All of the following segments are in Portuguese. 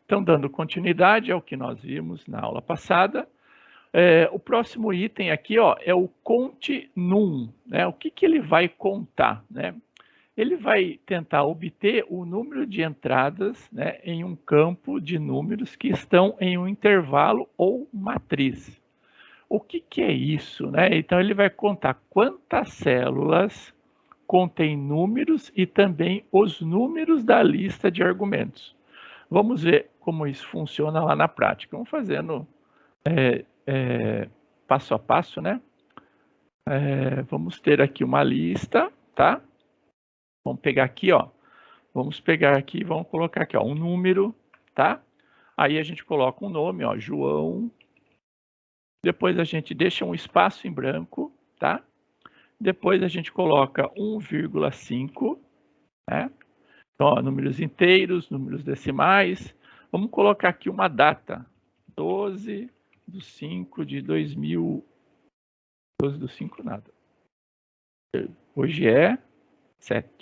Então, dando continuidade ao que nós vimos na aula passada, o próximo item aqui, ó, é o conte num, né? O que ele vai contar, né? Ele vai tentar obter o número de entradas, né, em um campo de números que estão em um intervalo ou matriz. O que é isso, né? Então, ele vai contar quantas células contém números e também os números da lista de argumentos. Vamos ver como isso funciona lá na prática. Vamos fazendo passo a passo, né? Vamos ter aqui uma lista, tá? Vamos pegar aqui, ó. Vamos pegar aqui, vamos colocar aqui, ó, um número, tá? Aí a gente coloca um nome, ó, João. Depois a gente deixa um espaço em branco, tá? Depois a gente coloca 1,5, né? Então, ó, números inteiros, números decimais. Vamos colocar aqui uma data, 12/5/2000. 12/5 nada. Hoje é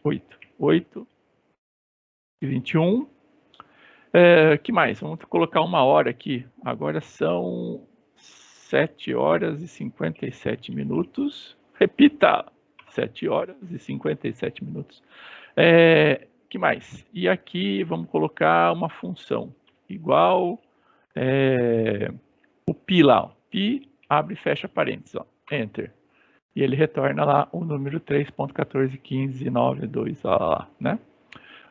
8/21. Que mais? Vamos colocar uma hora aqui. Agora são 7h57. Repita, 7h57. Que mais? E aqui vamos colocar uma função igual o pi lá. Ó. Pi, abre e fecha parênteses. Ó. Enter. E ele retorna lá o número 3.141592, lá, né?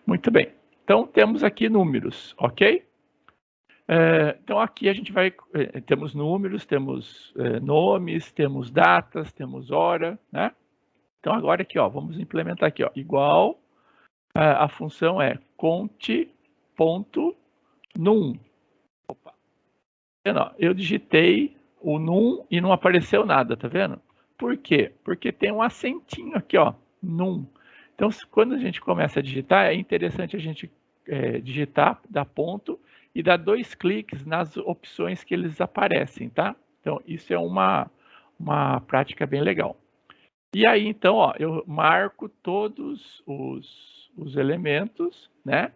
Muito bem. Então, temos aqui números, ok? Então, aqui a gente vai... temos números, temos nomes, temos datas, temos hora, né? Então, agora aqui, ó, vamos implementar aqui, ó, igual... a função é conte.num. Opa. Eu digitei o num e não apareceu nada, tá vendo? Por quê? Porque tem um acentinho aqui, ó, num. Então, quando a gente começa a digitar, é interessante a gente digitar, dar ponto e dar 2 cliques nas opções que eles aparecem, tá? Então, isso é uma prática bem legal. E aí, então, ó, eu marco todos os elementos, né?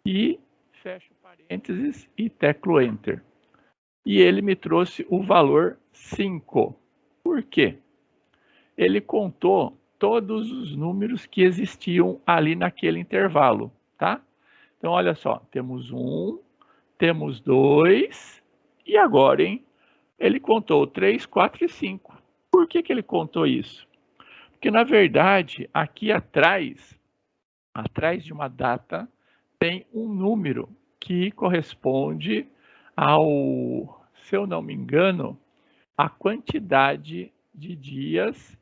E fecho parênteses e teclo Enter. E ele me trouxe o valor 5. Por quê? Ele contou todos os números que existiam ali naquele intervalo, tá? Então, olha só, temos 1, temos 2, e agora, hein? Ele contou 3, 4 e 5. Por que ele contou isso? Porque, na verdade, aqui atrás de uma data, tem um número que corresponde ao, se eu não me engano, a quantidade de dias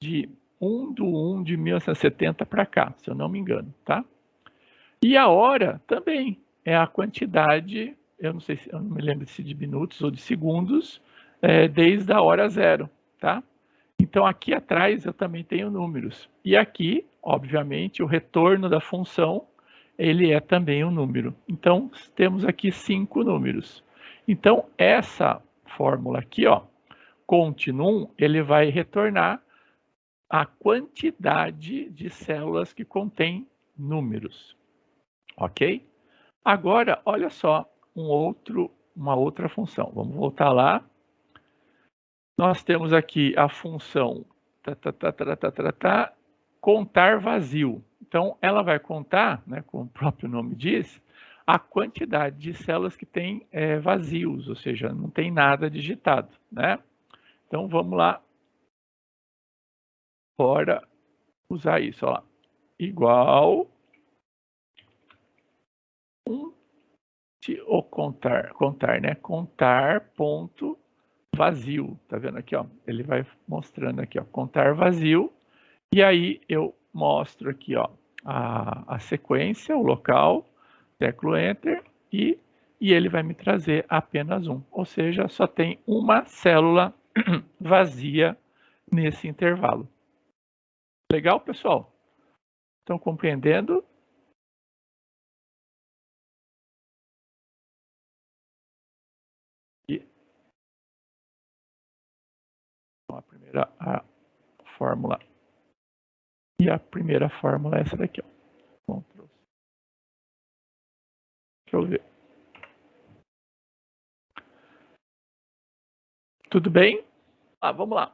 de 1/1 de 1970 para cá, se eu não me engano, tá? E a hora também é a quantidade, eu não me lembro se de minutos ou de segundos, desde a hora 0, tá? Então, aqui atrás eu também tenho números. E aqui, obviamente, o retorno da função, ele é também um número. Então, temos aqui 5 números. Então, essa fórmula aqui, ó, conte_num, ele vai retornar a quantidade de células que contém números. Ok? Agora, olha só, uma outra função. Vamos voltar lá. Nós temos aqui a função contar vazio. Então, ela vai contar, né, como o próprio nome diz, a quantidade de células que tem vazios, ou seja, não tem nada digitado, né? Então, vamos lá. Bora usar isso, ó. Igual o contar, né? Contar ponto vazio, tá vendo aqui, ó? Ele vai mostrando aqui, ó, contar vazio. E aí eu mostro aqui, ó, a sequência, o local, teclo Enter e ele vai me trazer apenas um. Ou seja, só tem uma célula vazia nesse intervalo. Legal, pessoal? Estão compreendendo? E a primeira fórmula. E a primeira fórmula é essa daqui, ó. Deixa eu ver. Tudo bem? Vamos lá.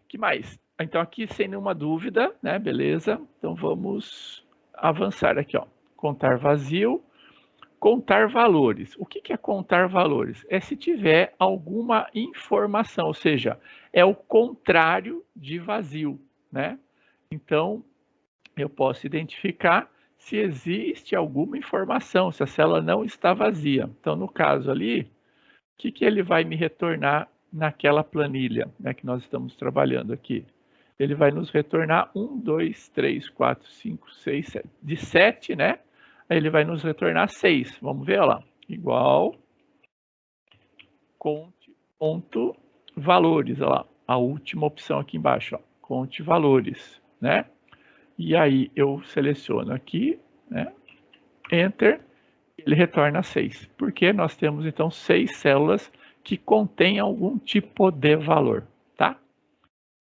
Que mais? Então, aqui, sem nenhuma dúvida, né? Beleza. Então, vamos avançar aqui, ó. Contar vazio, contar valores. O que é contar valores? É se tiver alguma informação, ou seja, é o contrário de vazio, né? Então, eu posso identificar se existe alguma informação, se a célula não está vazia. Então, no caso ali, o que ele vai me retornar naquela planilha, né, que nós estamos trabalhando aqui? Ele vai nos retornar 1, 2, 3, 4, 5, 6, 7. De 7, né? Aí ele vai nos retornar 6. Vamos ver, olha lá. Igual conte ponto valores, olha lá. A última opção aqui embaixo, ó. Conte valores, né? E aí eu seleciono aqui, né? Enter, ele retorna 6. Porque nós temos então 6 células que contêm algum tipo de valor, tá?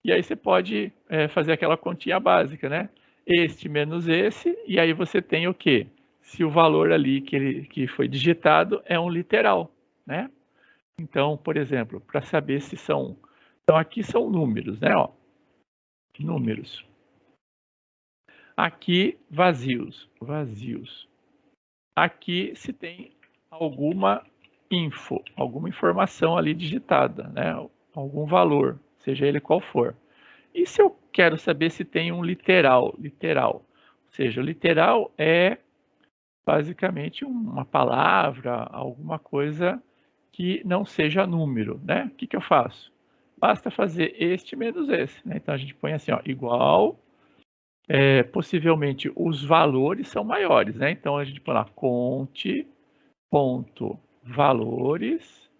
E aí você pode fazer aquela continha básica, né? Este menos esse, e aí você tem o quê? Se o valor ali que foi digitado é um literal, né? Então, por exemplo, para saber se são... Então, aqui são números, né? Ó, números. Aqui, vazios. Aqui se tem alguma info, alguma informação ali digitada, né? Algum valor, seja ele qual for. E se eu quero saber se tem um literal? Ou seja, o literal é basicamente uma palavra, alguma coisa que não seja número, né? O que eu faço? Basta fazer este menos esse, né? Então a gente põe assim, ó, igual, possivelmente os valores são maiores, né? Então a gente põe lá, conte, ponto, valores,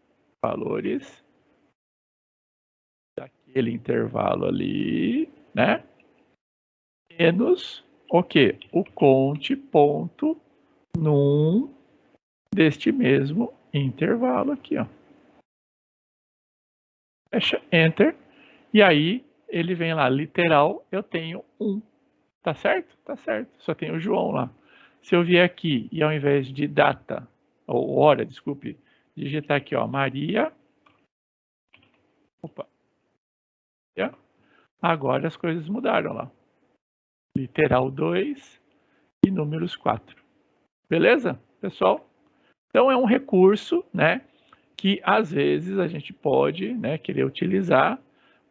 daquele intervalo ali, né? Menos o quê? O conte ponto num deste mesmo intervalo aqui, ó. Fecha, enter, e aí ele vem lá, literal, eu tenho 1. Tá certo? Tá certo. Só tem o João lá. Se eu vier aqui e ao invés de data, ou hora, desculpe, digitar aqui, ó, Maria. Opa. Agora as coisas mudaram lá. Literal 2 e números 4. Beleza, pessoal? Então é um recurso, né, que às vezes a gente pode, né, querer utilizar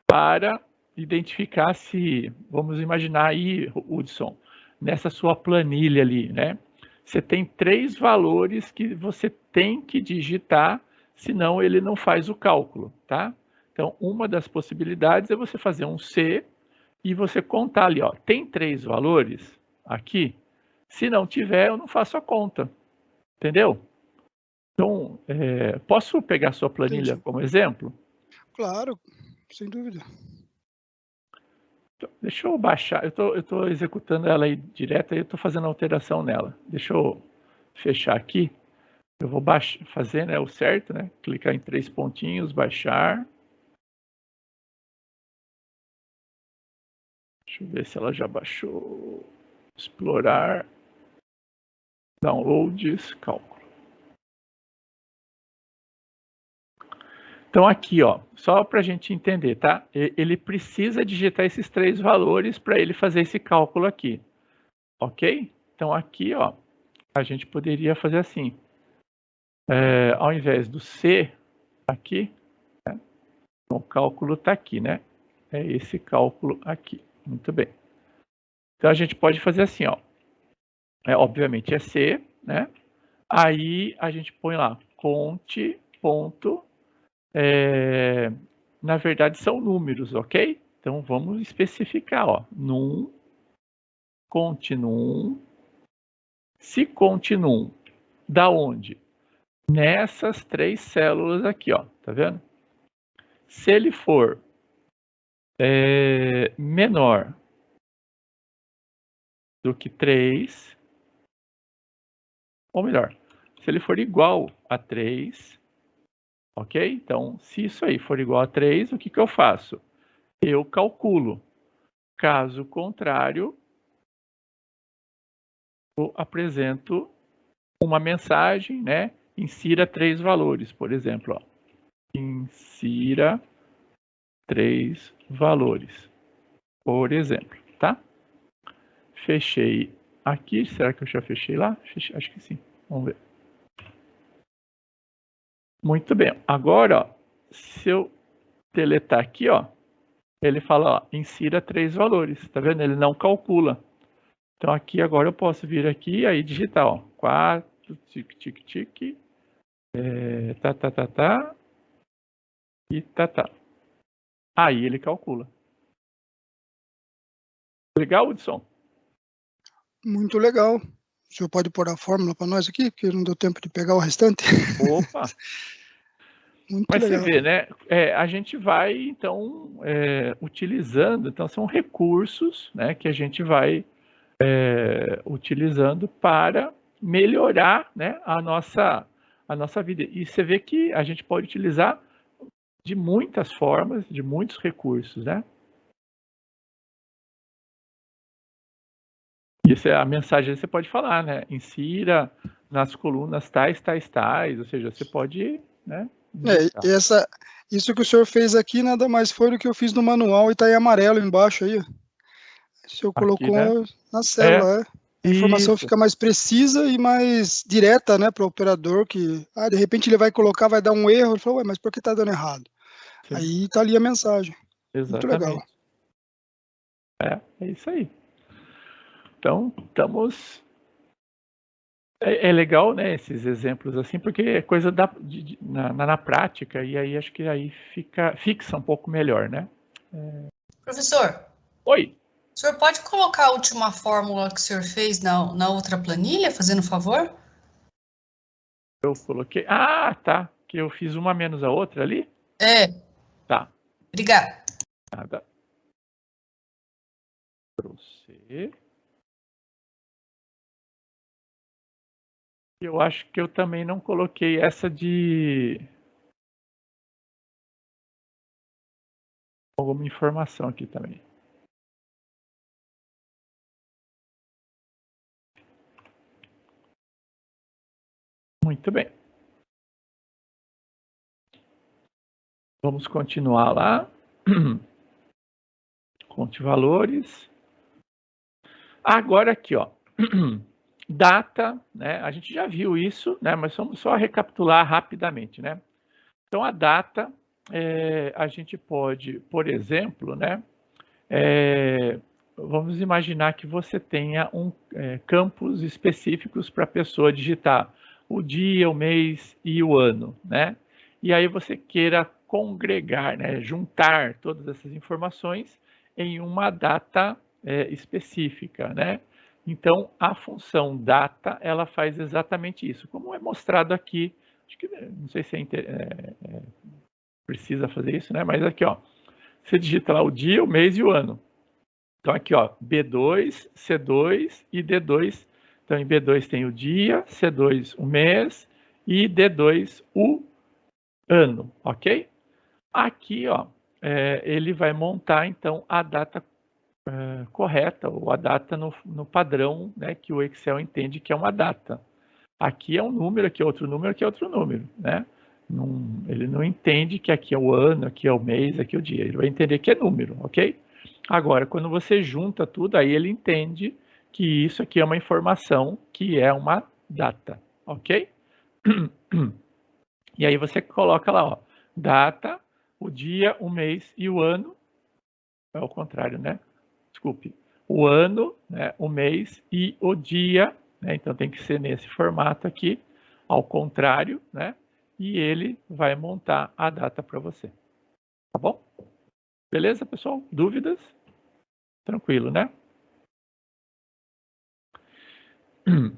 para identificar se, vamos imaginar aí, Hudson, nessa sua planilha ali, né, você tem 3 valores que você tem que digitar, senão ele não faz o cálculo, tá? Então, uma das possibilidades é você fazer um C e você contar ali, ó, tem 3 valores aqui? Se não tiver, eu não faço a conta, entendeu? Então, posso pegar sua planilha Entendi. como exemplo? Claro, sem dúvida. Então, deixa eu baixar, eu tô executando ela aí direto, aí eu tô fazendo alteração nela. Deixa eu fechar aqui. Eu vou baixar, fazer, né, o certo, né? Clicar em 3 pontinhos, baixar. Deixa eu ver se ela já baixou. Explorar. Downloads, cálculo. Então aqui, ó, só para a gente entender, tá? Ele precisa digitar esses 3 valores para ele fazer esse cálculo aqui, ok? Então aqui, ó, a gente poderia fazer assim, ao invés do C aqui, né? O cálculo está aqui, né? É esse cálculo aqui, muito bem. Então a gente pode fazer assim, ó, obviamente é C, né? Aí a gente põe lá, conte, ponto, na verdade são números, ok? Então vamos especificar, ó, num, conte num, se conte num, da onde? Nessas 3 células aqui, ó, tá vendo? Se ele for menor do que 3, ou melhor, se ele for igual a 3, ok? Então, se isso aí for igual a 3, o que eu faço? Eu calculo. Caso contrário, eu apresento uma mensagem, né? Insira 3 valores, por exemplo. Ó. insira 3 valores, por exemplo, tá? Fechei aqui, será que eu já fechei lá? Fechei, acho que sim, vamos ver. Muito bem, agora, ó, se eu deletar aqui, ó, ele fala, ó, insira 3 valores, tá vendo? Ele não calcula. Então aqui agora eu posso vir aqui e aí digitar, ó, 4, tic, tic, tic, tá, e tá. Aí ele calcula. Legal, Hudson? Muito legal. O senhor pode pôr a fórmula para nós aqui, porque não deu tempo de pegar o restante. Opa! Muito Mas você legal. vê, né? A gente vai, então, utilizando, então são recursos, né, que a gente vai utilizando para melhorar, né, a nossa vida. E você vê que a gente pode utilizar de muitas formas, de muitos recursos, né? Isso é a mensagem que você pode falar, né? Insira nas colunas tais, ou seja, você pode, né? Isso que o senhor fez aqui nada mais foi do que eu fiz no manual e está em amarelo embaixo aí. O senhor Aqui, né? colocou na célula, A informação Isso. fica mais precisa e mais direta, né, para o operador, que de repente ele vai colocar, vai dar um erro, ele fala, ué, mas por que está dando errado? Sim. Aí está ali a mensagem. Muito legal. Exatamente. É isso aí. Então, estamos... É legal, né, esses exemplos assim, porque é coisa na prática, e aí acho que aí fixa um pouco melhor, né? Professor. Oi. O senhor pode colocar a última fórmula que o senhor fez na outra planilha, fazendo favor? Eu coloquei... Ah, tá. Que eu fiz uma menos a outra ali? É. Tá. Obrigada. Nada. Para você. Eu acho que eu também não coloquei essa de alguma informação aqui também. Muito bem. Vamos continuar lá. Conte valores. Agora aqui, ó. Data, né? A gente já viu isso, né? Mas vamos só recapitular rapidamente, né? Então, a data, a gente pode, por exemplo, né? Vamos imaginar que você tenha campos específicos para a pessoa digitar o dia, o mês e o ano, né? E aí você queira congregar, né? Juntar todas essas informações em uma data específica, né? Então, a função data, ela faz exatamente isso, como é mostrado aqui. Acho que, não sei se precisa fazer isso, né? Mas aqui, ó, você digita lá o dia, o mês e o ano. Então, aqui, ó, B2, C2 e D2. Então, em B2 tem o dia, C2 o mês e D2 o ano, ok? Aqui, ó, ele vai montar, então, a data correta, ou a data no padrão, né, que o Excel entende que é uma data. Aqui é um número, aqui é outro número, aqui é outro número, né? Ele não entende que aqui é o ano, aqui é o mês, aqui é o dia. Ele vai entender que é número, ok? Agora, quando você junta tudo, aí ele entende que isso aqui é uma informação que é uma data, ok? E aí você coloca lá, ó, data, o dia, o mês e o ano. É o contrário, né? Desculpe. O ano, né, o mês e o dia, né? Então tem que ser nesse formato aqui, ao contrário, né? E ele vai montar a data para você. Tá bom? Beleza, pessoal? Dúvidas? Tranquilo, né?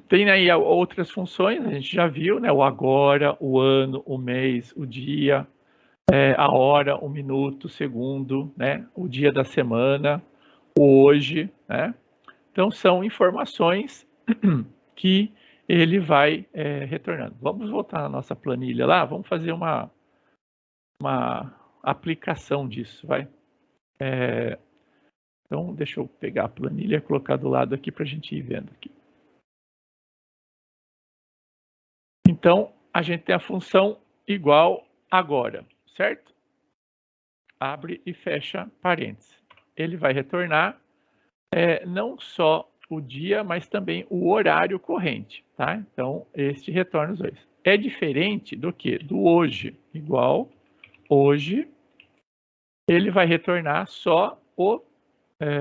Tem aí outras funções, a gente já viu, né? O agora, o ano, o mês, o dia, a hora, o minuto, o segundo, né? O dia da semana, o hoje, né? Então, são informações que ele vai retornando. Vamos voltar na nossa planilha lá, vamos fazer uma aplicação disso, vai. Então, deixa eu pegar a planilha e colocar do lado aqui para a gente ir vendo aqui. Então, a gente tem a função igual agora, certo? Abre e fecha parênteses. Ele vai retornar não só o dia, mas também o horário corrente, tá? Então, este retorna os dois. É diferente do que? Do hoje. Igual, hoje, ele vai retornar só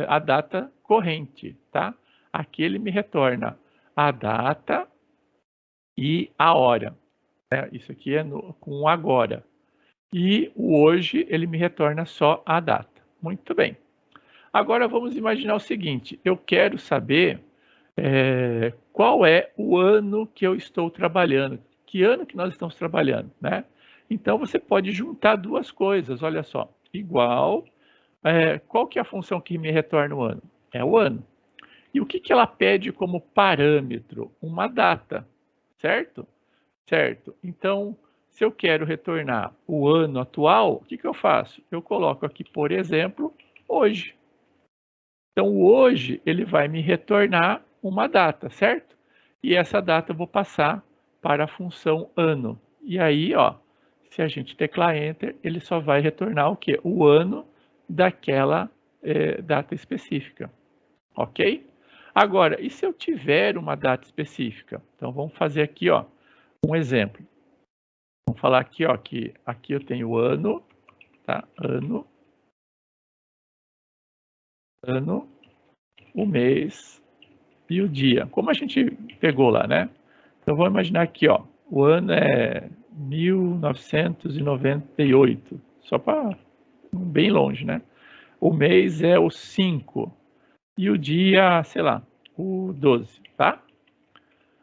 a data corrente, tá? Aqui ele me retorna a data e a hora. Né? Isso aqui é com agora. E o hoje ele me retorna só a data. Muito bem. Agora vamos imaginar o seguinte, eu quero saber qual é o ano que eu estou trabalhando, que ano que nós estamos trabalhando, né? Então você pode juntar duas coisas, olha só, igual, qual que é a função que me retorna o ano? É o ano. E o que ela pede como parâmetro? Uma data, certo? Certo. Então, se eu quero retornar o ano atual, o que eu faço? Eu coloco aqui, por exemplo, hoje. Então, hoje ele vai me retornar uma data, certo? E essa data eu vou passar para a função ano. E aí, ó, se a gente teclar Enter, ele só vai retornar o quê? O ano daquela data específica. Ok? Agora, e se eu tiver uma data específica? Então, vamos fazer aqui, ó, um exemplo. Vamos falar aqui, ó, que aqui eu tenho ano, tá? Ano, o mês e o dia. Como a gente pegou lá, né? Então, vamos imaginar aqui, ó, o ano é 1998, só para bem longe, né? O mês é o 5 e o dia, sei lá, o 12, tá?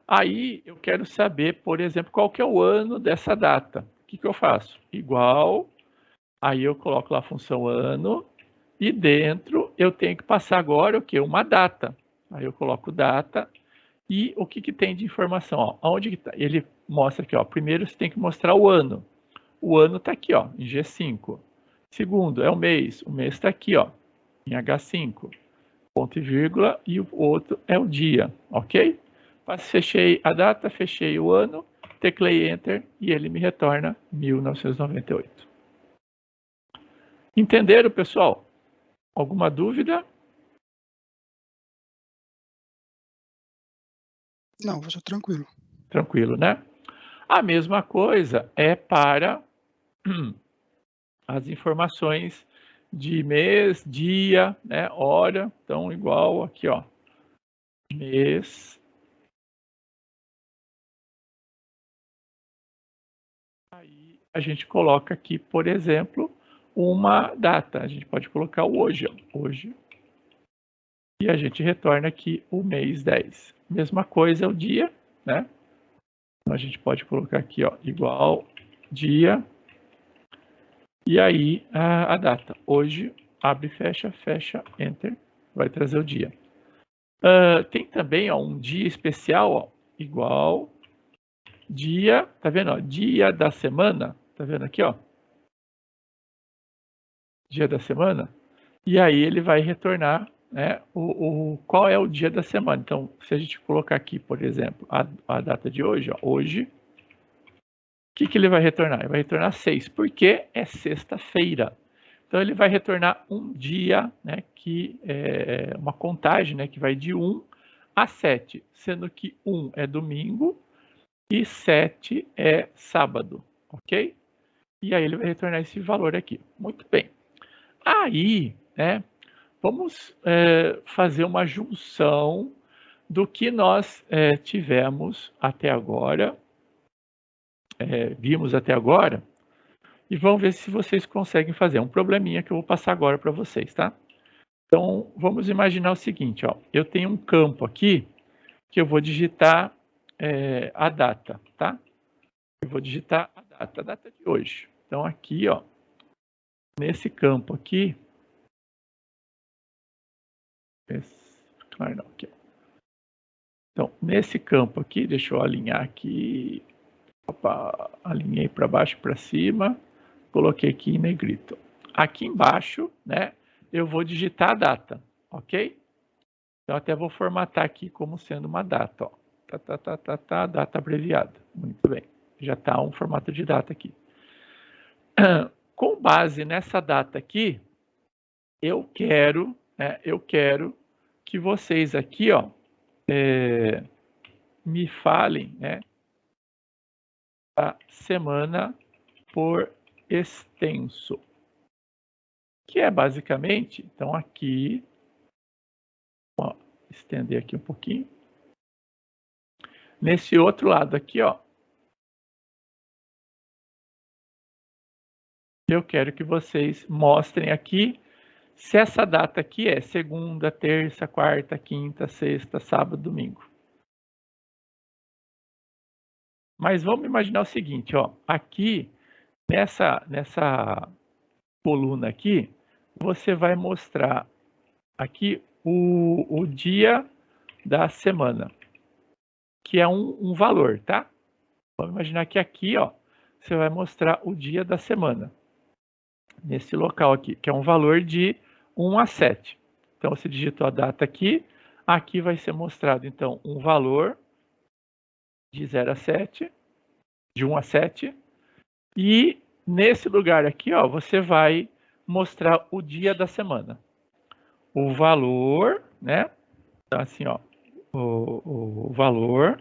Aí eu quero saber, por exemplo, qual que é o ano dessa data. O que eu faço? Igual, aí eu coloco lá a função ano e dentro eu tenho que passar agora o quê? Uma data. Aí eu coloco data e o que tem de informação? Ó, onde que tá? Ele mostra aqui, ó. Primeiro você tem que mostrar o ano. O ano está aqui, ó, em G5. Segundo é o mês está aqui, ó, em H5. Ponto e vírgula, e o outro é o dia, ok? Fechei a data, fechei o ano, teclei Enter e ele me retorna 1998. Entenderam, pessoal? Alguma dúvida? Não, vou ser tranquilo. Tranquilo, né? A mesma coisa é para as informações de mês, dia, né, hora. Então, igual aqui, ó, mês. Aí a gente coloca aqui, por exemplo, uma data. A gente pode colocar o hoje, ó, hoje. E a gente retorna aqui o mês 10. Mesma coisa o dia, né? Então a gente pode colocar aqui, ó, igual dia. E aí a data. Hoje, abre, fecha, Enter. Vai trazer o dia. Tem também, ó, um dia especial, ó, igual dia, tá vendo? Ó, dia da semana, tá vendo aqui, ó? Dia da semana. E aí ele vai retornar, né, qual é o dia da semana. Então, se a gente colocar aqui, por exemplo, a data de hoje, ó, hoje, o que ele vai retornar? Ele vai retornar 6, porque é sexta-feira. Então, ele vai retornar um dia, né, que é uma contagem, né, que vai de 1 a 7, sendo que 1 é domingo e 7 é sábado, ok? E aí ele vai retornar esse valor aqui. Muito bem. Aí, né, vamos fazer uma junção do que nós tivemos até agora, vimos até agora, e vamos ver se vocês conseguem fazer. Um probleminha que eu vou passar agora para vocês, tá? Então, vamos imaginar o seguinte, ó. Eu tenho um campo aqui que eu vou digitar a data, tá? Eu vou digitar a data de hoje. Então, aqui, ó, nesse campo aqui, claro, não, aqui, ó. Então, nesse campo aqui, deixa eu alinhar aqui. Opa, alinhei para baixo e para cima. Coloquei aqui em negrito. Aqui embaixo, né, eu vou digitar a data, ok? Então, até vou formatar aqui como sendo uma data, ó. Data abreviada. Muito bem. Já está um formato de data aqui. com base nessa data aqui, eu quero que vocês aqui, ó, me falem, né, a semana por extenso, que é basicamente, então aqui, ó, estender aqui um pouquinho, nesse outro lado aqui, ó, eu quero que vocês mostrem aqui se essa data aqui é segunda, terça, quarta, quinta, sexta, sábado, domingo. Mas vamos imaginar o seguinte, ó, aqui nessa coluna aqui, você vai mostrar aqui o dia da semana, que é um valor, tá? Vamos imaginar que aqui, ó, você vai mostrar o dia da semana, nesse local aqui, que é um valor de 1 a 7. Então, você digitou a data aqui, aqui vai ser mostrado, então, um valor de 0 a 7, de 1 a 7, e nesse lugar aqui, ó, você vai mostrar o dia da semana. O valor, né? Então, assim, ó, o valor,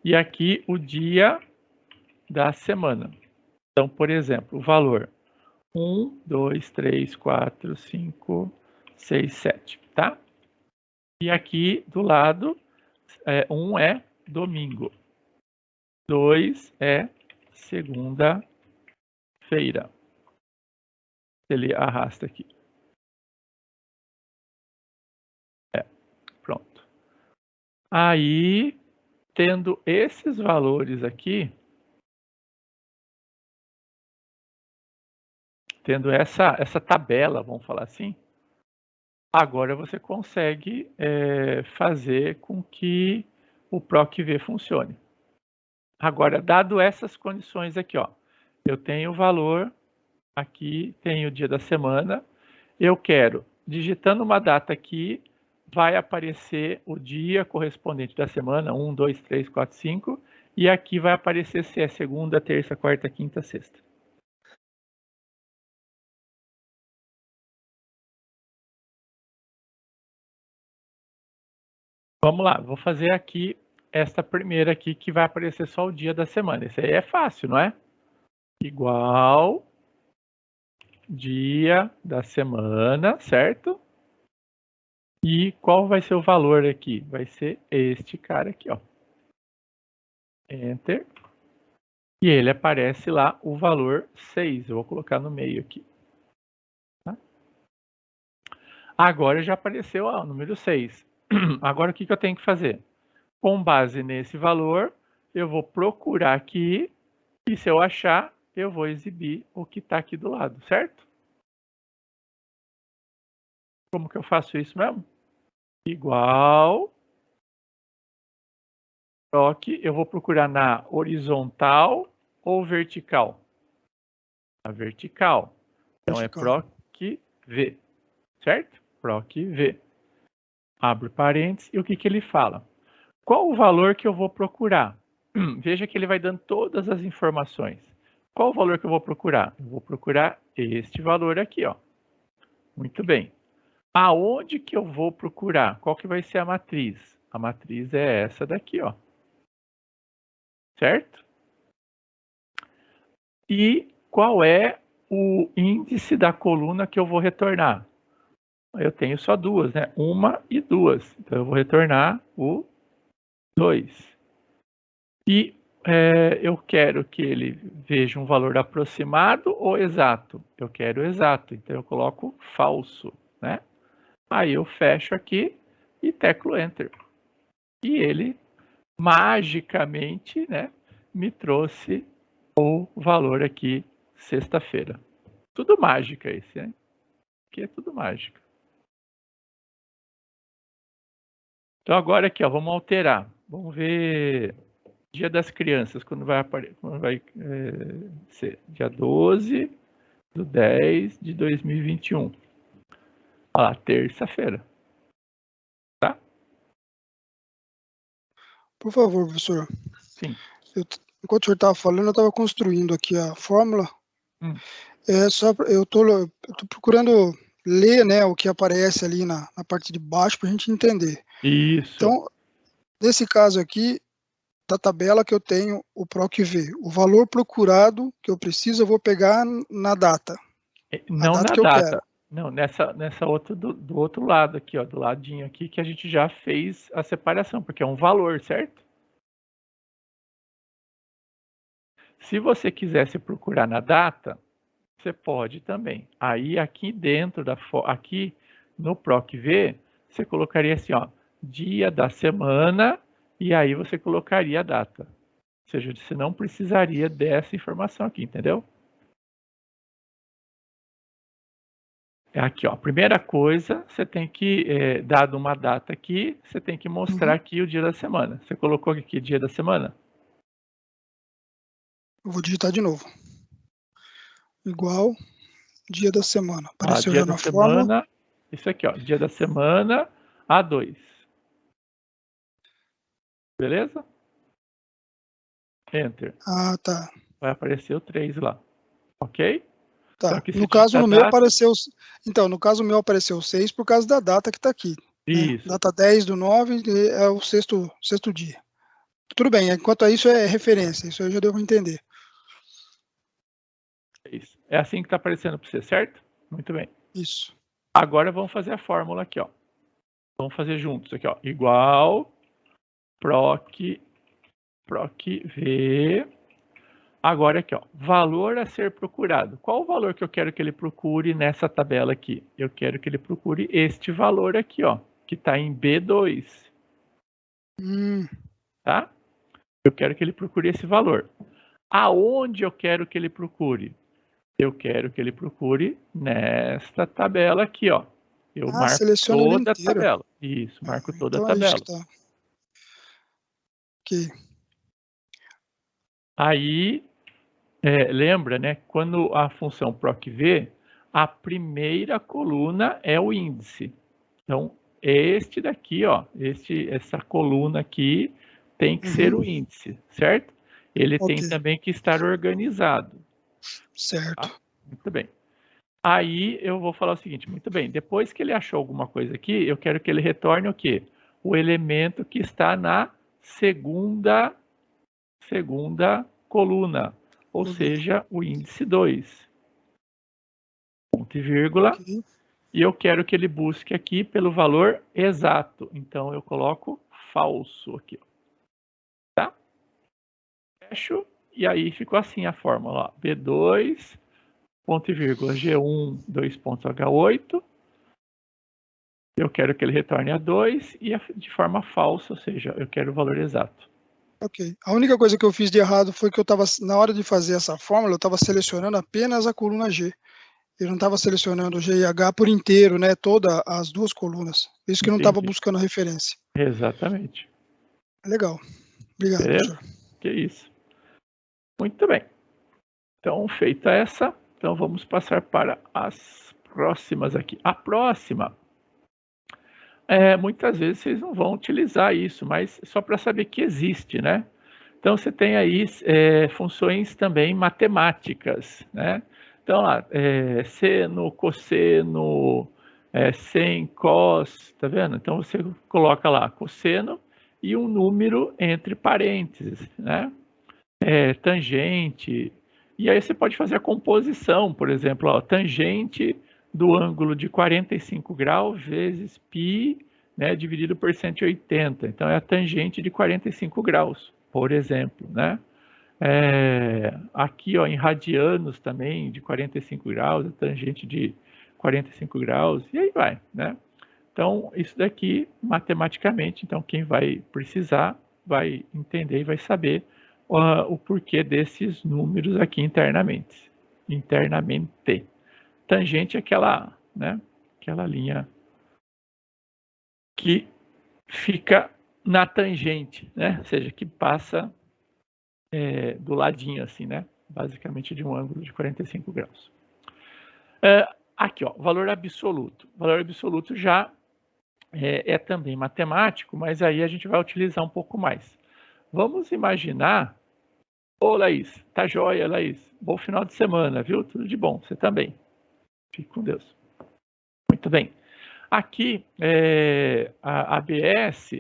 e aqui o dia da semana. Então, por exemplo, o valor 1, 2, 3, 4, 5, 6, 7, tá? E aqui do lado, 1 é domingo, 2 é segunda-feira. Ele arrasta aqui. Pronto. Aí, tendo esses valores aqui, tendo essa tabela, vamos falar assim, agora você consegue fazer com que o PROC-V funcione. Agora, dado essas condições aqui, ó, eu tenho o valor, aqui tenho o dia da semana, eu quero, digitando uma data aqui, vai aparecer o dia correspondente da semana, 1, 2, 3, 4, 5, e aqui vai aparecer se é segunda, terça, quarta, quinta, sexta. Vamos lá, vou fazer aqui esta primeira aqui que vai aparecer só o dia da semana. Esse aí é fácil, não é? Igual dia da semana, certo? E qual vai ser o valor aqui? Vai ser este cara aqui, ó. Enter. E ele aparece lá o valor 6. Eu vou colocar no meio aqui. Tá? Agora já apareceu ó, o número 6. Agora o que eu tenho que fazer? Com base nesse valor, eu vou procurar aqui e se eu achar, eu vou exibir o que está aqui do lado, certo? Como que eu faço isso mesmo? Igual PROC, eu vou procurar na horizontal ou vertical? Na vertical. Então é PROC-V, certo? PROC-V. Abre parênteses e o que ele fala? Qual o valor que eu vou procurar? Veja que ele vai dando todas as informações. Qual o valor que eu vou procurar? Eu vou procurar este valor aqui, ó. Muito bem. Aonde que eu vou procurar? Qual que vai ser a matriz? A matriz é essa daqui, ó. Certo? E qual é o índice da coluna que eu vou retornar? Eu tenho só duas, né? 1 e 2. Então, eu vou retornar o 2. E eu quero que ele veja um valor aproximado ou exato? Eu quero exato, então eu coloco falso, né? Aí eu fecho aqui e teclo Enter. E ele, magicamente, né, me trouxe o valor aqui, sexta-feira. Tudo mágica esse, né? Aqui é tudo mágica. Então agora aqui, ó, vamos alterar. Vamos ver Dia das Crianças, quando vai ser dia 12/10/2021. Olha lá, terça-feira. Tá? Por favor, professor. Sim. Enquanto o senhor estava falando, eu estava construindo aqui a fórmula Eu tô procurando ler, né, o que aparece ali na parte de baixo para a gente entender. Isso. Então, nesse caso aqui, da tabela que eu tenho, o PROC-V, o valor procurado que eu preciso, eu vou pegar na data. Não data na que eu data. quero. Não, nessa outra do outro lado aqui, ó, do ladinho aqui, que a gente já fez a separação, porque é um valor, certo? Se você quisesse procurar na data, você pode também. Aí aqui dentro aqui no PROC-V, você colocaria assim, ó, dia da semana, e aí você colocaria a data. Ou seja, você não precisaria dessa informação aqui, entendeu? Aqui, ó, primeira coisa, você tem que, dado uma data aqui, você tem que mostrar aqui o dia da semana. Você colocou aqui dia da semana? Eu vou digitar de novo. Igual dia da semana. Apareceu Dia já da na fórmula. semana, isso aqui, ó, dia da semana A2. Beleza? Enter. Ah, tá. Vai aparecer o 3 lá. Ok? Tá. Então, aqui No caso, a no meu data. apareceu... Então, no caso, o meu apareceu 6 por causa da data que está aqui. Né? Isso. Data 10/9 é o sexto dia. Tudo bem, enquanto a isso é referência, isso eu já devo entender. Isso. É assim que está aparecendo para você, certo? Muito bem. Isso. Agora vamos fazer a fórmula aqui, ó. Vamos fazer juntos aqui, ó. Igual PROC V. Agora aqui, ó. Valor a ser procurado. Qual o valor que eu quero que ele procure nessa tabela aqui? Eu quero que ele procure este valor aqui, ó, que está em B2. Tá? Eu quero que ele procure esse valor. Aonde eu quero que ele procure? Eu quero que ele procure nesta tabela aqui, ó. Eu marco seleciona ele toda a inteiro. tabela. Isso, marco toda a Então é isso tabela. que tá. Ok. Aí, lembra, né? Quando a função PROC-V, a primeira coluna é o índice. Então, este daqui, ó, essa coluna aqui tem que ser o índice, certo? Ele tem também que estar organizado. Certo. Tá? Muito bem. Aí eu vou falar o seguinte, muito bem, depois que ele achou alguma coisa aqui, eu quero que ele retorne o quê? O elemento que está na segunda coluna, ou seja, o índice 2. Ponto e vírgula. Okay. E eu quero que ele busque aqui pelo valor exato. Então eu coloco falso aqui. Tá? Fecho. E aí ficou assim a fórmula. Ó. B2, ponto e vírgula, G1, 2.H8. Eu quero que ele retorne a 2 e de forma falsa, ou seja, eu quero o valor exato. Ok. A única coisa que eu fiz de errado foi que eu estava, na hora de fazer essa fórmula, eu estava selecionando apenas a coluna G. Eu não estava selecionando o G e H por inteiro, né? Todas as duas colunas. Isso que eu não estava buscando a referência. Exatamente. Legal. Obrigado, professor. Que isso. Muito bem. Então, feita essa, então vamos passar para as próximas aqui. A próxima, muitas vezes vocês não vão utilizar isso, mas só para saber que existe, né? Então, você tem aí funções também matemáticas, né? Então, lá, seno, cosseno, sem, cos, tá vendo? Então, você coloca lá cosseno e um número entre parênteses, né? Tangente. E aí você pode fazer a composição, por exemplo, ó, tangente do ângulo de 45 graus vezes π, né, dividido por 180. Então, é a tangente de 45 graus, por exemplo, né? Aqui, ó, em radianos também, de 45 graus, a tangente de 45 graus, e aí vai, né? Então, isso daqui, matematicamente, então quem vai precisar vai entender e vai saber o porquê desses números aqui internamente. Tangente é aquela, né, aquela linha que fica na tangente, né? Ou seja, que passa do ladinho assim, né? Basicamente de um ângulo de 45 graus. Aqui, ó, valor absoluto. Valor absoluto já é também matemático, mas aí a gente vai utilizar um pouco mais. Vamos imaginar Ô, Laís, tá joia, Laís. Bom final de semana, viu? Tudo de bom. Você também. Fique com Deus. Muito bem. Aqui, a ABS,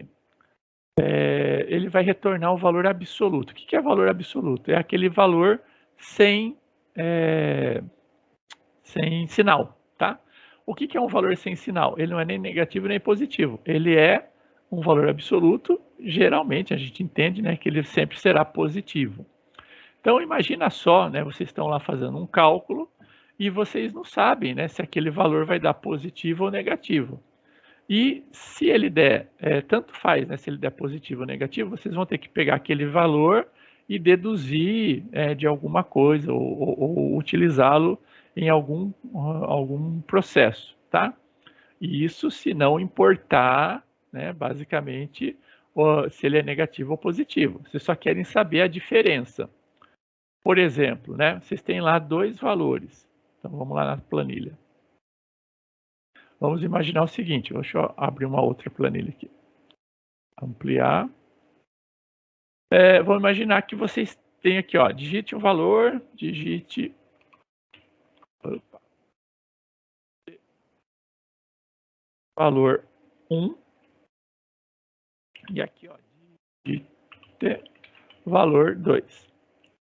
ele vai retornar o valor absoluto. O que é valor absoluto? É aquele valor sem sinal, tá? O que é um valor sem sinal? Ele não é nem negativo nem positivo. Ele é um valor absoluto. Geralmente, a gente entende, né, que ele sempre será positivo. Então, imagina só, né, vocês estão lá fazendo um cálculo e vocês não sabem, né, se aquele valor vai dar positivo ou negativo. E se ele der, tanto faz, né, se ele der positivo ou negativo, vocês vão ter que pegar aquele valor e deduzir de alguma coisa ou utilizá-lo em algum processo, tá? E isso se não importar, né, basicamente, se ele é negativo ou positivo. Vocês só querem saber a diferença. Por exemplo, né, vocês têm lá dois valores. Então, vamos lá na planilha. Vamos imaginar o seguinte, deixa eu abrir uma outra planilha aqui. Ampliar. Vamos imaginar que vocês têm aqui, ó, digite um valor, digite... Opa. Valor 1. E aqui, ó, digite valor 2.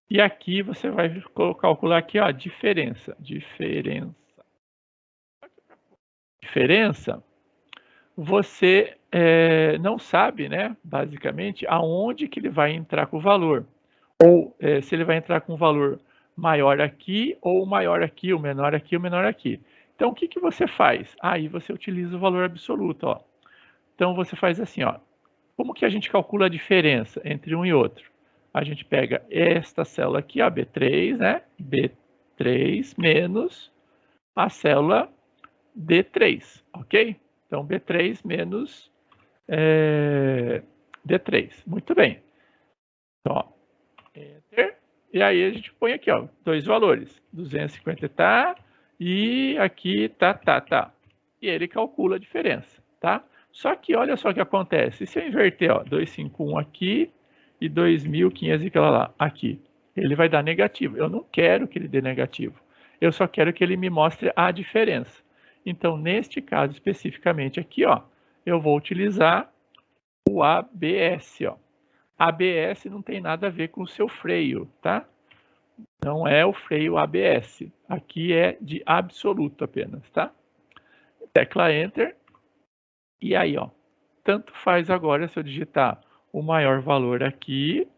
E aqui você vai calcular aqui, ó, diferença. Diferença, você não sabe, né, basicamente, aonde que ele vai entrar com o valor. Ou se ele vai entrar com um valor maior aqui, ou maior aqui, o menor aqui, o menor aqui. Então, o que que você faz? Aí você utiliza o valor absoluto, ó. Então, você faz assim, ó. Como que a gente calcula a diferença entre um e outro? A gente pega esta célula aqui, ó, B3, né? B3 menos a célula D3, ok? Então, B3 menos D3. Muito bem. Então, ó, Enter. E aí a gente põe aqui, ó, dois valores. 250 tá, e aqui tá. E ele calcula a diferença, tá? Só que olha só o que acontece. Se eu inverter, ó, 251 aqui e 2.500 e lá aqui, ele vai dar negativo. Eu não quero que ele dê negativo. Eu só quero que ele me mostre a diferença. Então, neste caso especificamente aqui, ó, eu vou utilizar o ABS, ó. ABS não tem nada a ver com o seu freio, tá? Não é o freio ABS. Aqui é de absoluto apenas, tá? Tecla Enter. E aí, ó, tanto faz agora se eu digitar o maior valor aqui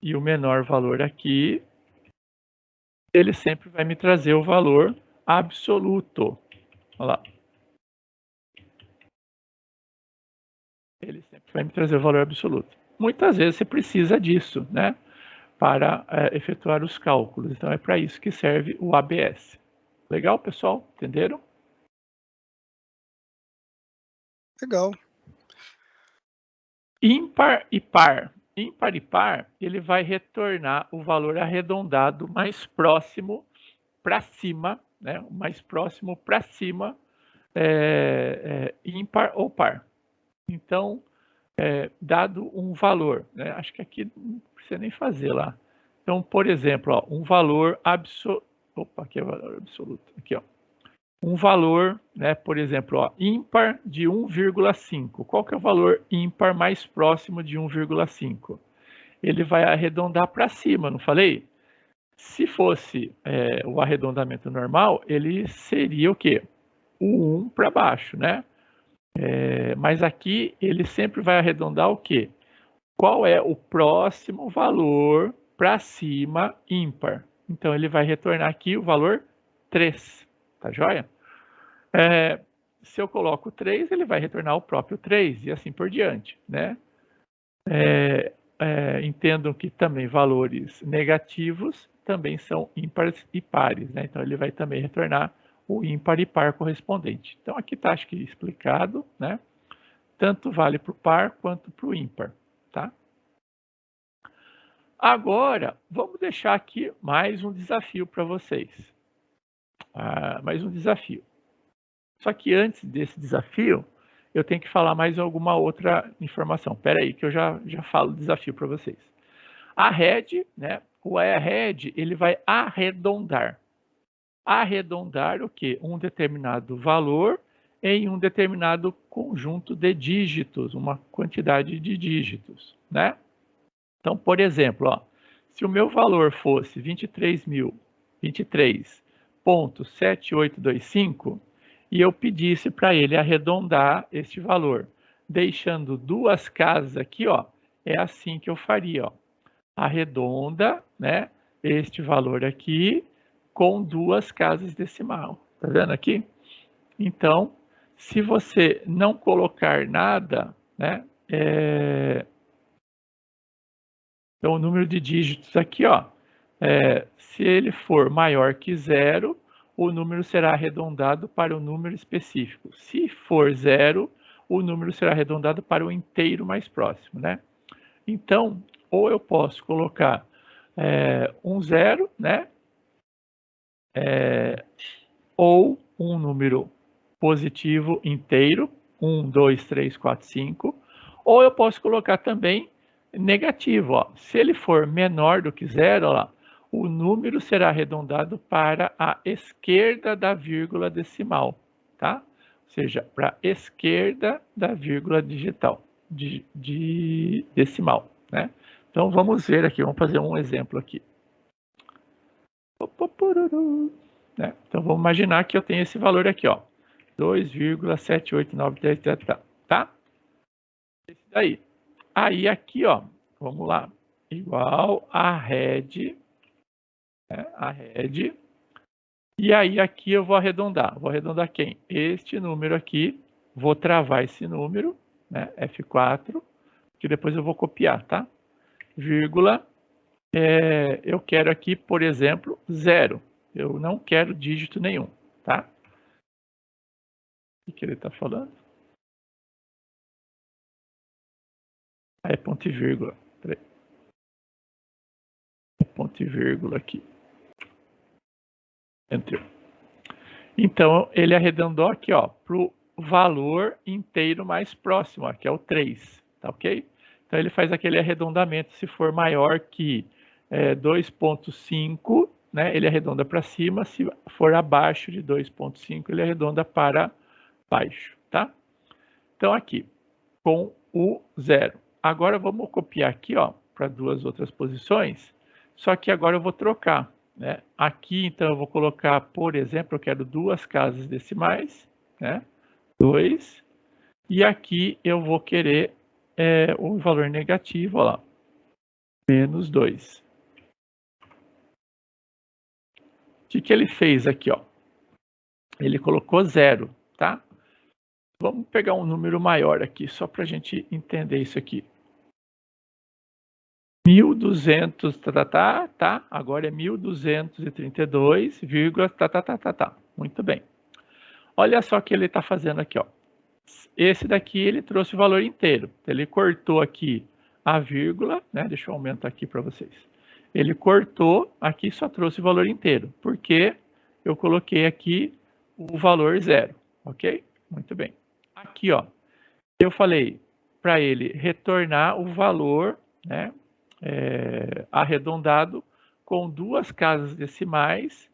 e o menor valor aqui, ele sempre vai me trazer o valor absoluto. Olha lá. Ele sempre vai me trazer o valor absoluto. Muitas vezes você precisa disso, né? Para efetuar os cálculos. Então, é para isso que serve o ABS. Legal, pessoal? Entenderam? Legal. Ímpar e par. Ímpar e par, ele vai retornar o valor arredondado mais próximo para cima, né? O mais próximo para cima, ímpar ou par. Então, dado um valor, né? Acho que aqui não precisa nem fazer lá. Então, por exemplo, ó, um valor absoluto. Opa, aqui é o valor absoluto. Aqui, ó. Um valor, né, por exemplo, ó, ímpar de 1,5. Qual que é o valor ímpar mais próximo de 1,5? Ele vai arredondar para cima, não falei? Se fosse o arredondamento normal, ele seria o quê? O 1 para baixo, né? Mas aqui ele sempre vai arredondar o quê? Qual é o próximo valor para cima ímpar? Então ele vai retornar aqui o valor 3, tá joia? Se eu coloco 3, ele vai retornar o próprio 3 e assim por diante, né? Entendam que também valores negativos também são ímpares e pares, né? Então ele vai também retornar o ímpar e par correspondente. Então aqui está, acho que explicado, né? Tanto vale para o par quanto para o ímpar, tá? Agora, vamos deixar aqui mais um desafio para vocês. Mais um desafio. Só que antes desse desafio, eu tenho que falar mais alguma outra informação. Espera aí que eu já falo o desafio para vocês. Arred, né? O arred, ele vai arredondar. Arredondar o quê? Um determinado valor em um determinado conjunto de dígitos, uma quantidade de dígitos, né? Então, por exemplo, ó, se o meu valor fosse 23.7825 e eu pedisse para ele arredondar este valor, deixando duas casas aqui, ó, é assim que eu faria, ó. Arredonda, né, este valor aqui com duas casas decimal. Tá vendo aqui? Então, se você não colocar nada, né, então o número de dígitos aqui, ó, se ele for maior que 0, o número será arredondado para o número específico. Se for 0, o número será arredondado para o inteiro mais próximo, né? Então, ou eu posso colocar um 0, né? Ou um número positivo inteiro, 1, 2, 3, 4, 5, ou eu posso colocar também negativo, ó. Se ele for menor do que 0, ó lá, o número será arredondado para a esquerda da vírgula decimal, tá? Ou seja, para a esquerda da vírgula digital, de decimal, né? Então vamos ver aqui, vamos fazer um exemplo aqui. Né? Então vamos imaginar que eu tenho esse valor aqui, ó, 2,78933, tá? Esse daí. Aí aqui, ó, vamos lá, igual a red, né? A red. E aí aqui eu vou arredondar. Vou arredondar quem? Este número aqui. Vou travar esse número, né? F4, que depois eu vou copiar, tá? Vírgula. Eu quero aqui, por exemplo, 0. Eu não quero dígito nenhum, tá? O que ele está falando? É ponto e vírgula. Peraí. É ponto e vírgula aqui. Entrou. Então, ele arredondou aqui, ó, para o valor inteiro mais próximo, ó, que é o 3, tá ok? Então, ele faz aquele arredondamento, se for maior que 2,5, né, ele arredonda para cima, se for abaixo de 2,5, ele arredonda para baixo, tá? Então, aqui, com o 0. Agora, vamos copiar aqui, ó, para duas outras posições, só que agora eu vou trocar, né? Aqui, então, eu vou colocar, por exemplo, eu quero duas casas decimais, né? 2, e aqui eu vou querer o valor negativo, ó lá, menos 2. O que ele fez aqui, ó? Ele colocou 0, tá? Vamos pegar um número maior aqui, só para a gente entender isso aqui. 1.200, tá? Agora é 1.232, tá. Muito bem. Olha só o que ele está fazendo aqui, ó. Esse daqui ele trouxe o valor inteiro. Ele cortou aqui a vírgula, né? Deixa eu aumentar aqui para vocês. Ele cortou aqui, só trouxe o valor inteiro, porque eu coloquei aqui o valor 0, ok? Muito bem. Aqui, ó, eu falei para ele retornar o valor, né? Arredondado com duas casas decimais,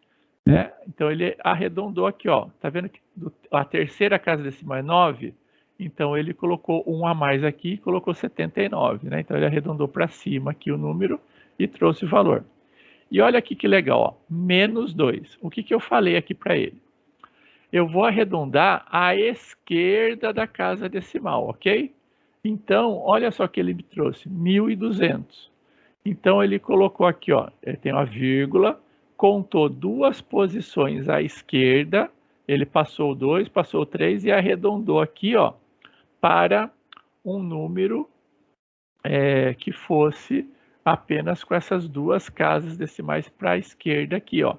né? Então ele arredondou aqui, ó. Tá vendo que a terceira casa decimal é 9? Então ele colocou um a mais aqui e colocou 79, né? Então ele arredondou para cima aqui o número e trouxe o valor. E olha aqui que legal, ó, menos 2. O que eu falei aqui para ele? Eu vou arredondar à esquerda da casa decimal, ok? Então, olha só que ele me trouxe, 1.200. Então, ele colocou aqui, ó, ele tem uma vírgula, contou duas posições à esquerda, ele passou 2, passou 3 e arredondou aqui, ó, para um número que fosse apenas com essas duas casas decimais para a esquerda aqui, ó.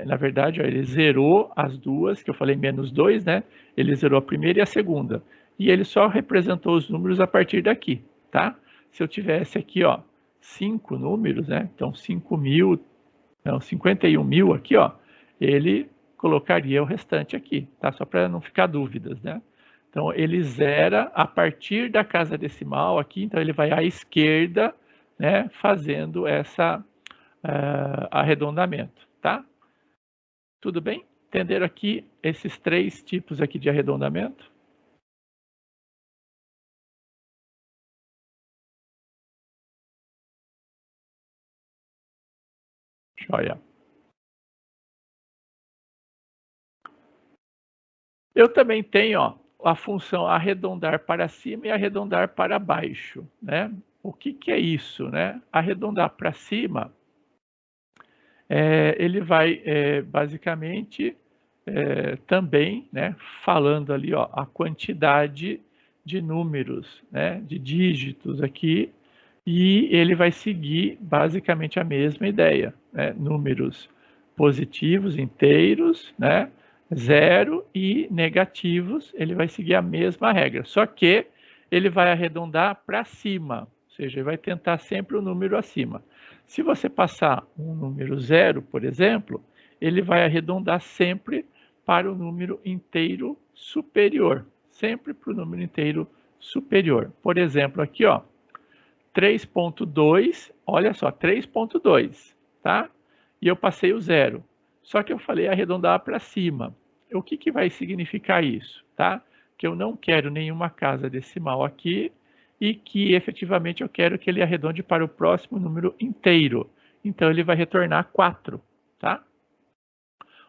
Na verdade, ó, ele zerou as duas, que eu falei menos 2, né? Ele zerou a primeira e a segunda. E ele só representou os números a partir daqui, tá? Se eu tivesse aqui, ó, 5 números, né? Então, 51 mil aqui, ó, ele colocaria o restante aqui, tá? Só para não ficar dúvidas, né? Então, ele zera a partir da casa decimal aqui, então ele vai à esquerda né, fazendo essa arredondamento, tá? Tudo bem? Entenderam aqui esses 3 tipos aqui de arredondamento? Joia. Eu também tenho, ó, a função arredondar para cima e arredondar para baixo, né? O que é isso, né? Arredondar para cima, ele vai basicamente também, né, falando ali, ó, a quantidade de números, né, de dígitos aqui, e ele vai seguir basicamente a mesma ideia, né? Números positivos, inteiros, né? 0 e negativos, ele vai seguir a mesma regra, só que ele vai arredondar para cima, ou seja, ele vai tentar sempre o número acima. Se você passar um número 0, por exemplo, ele vai arredondar sempre para o número inteiro superior, sempre para o número inteiro superior. Por exemplo, aqui, ó, 3.2, olha só, 3.2, tá? E eu passei o 0. Só que eu falei arredondar para cima. O que vai significar isso, tá? Que eu não quero nenhuma casa decimal aqui e que efetivamente eu quero que ele arredonde para o próximo número inteiro. Então ele vai retornar 4, tá?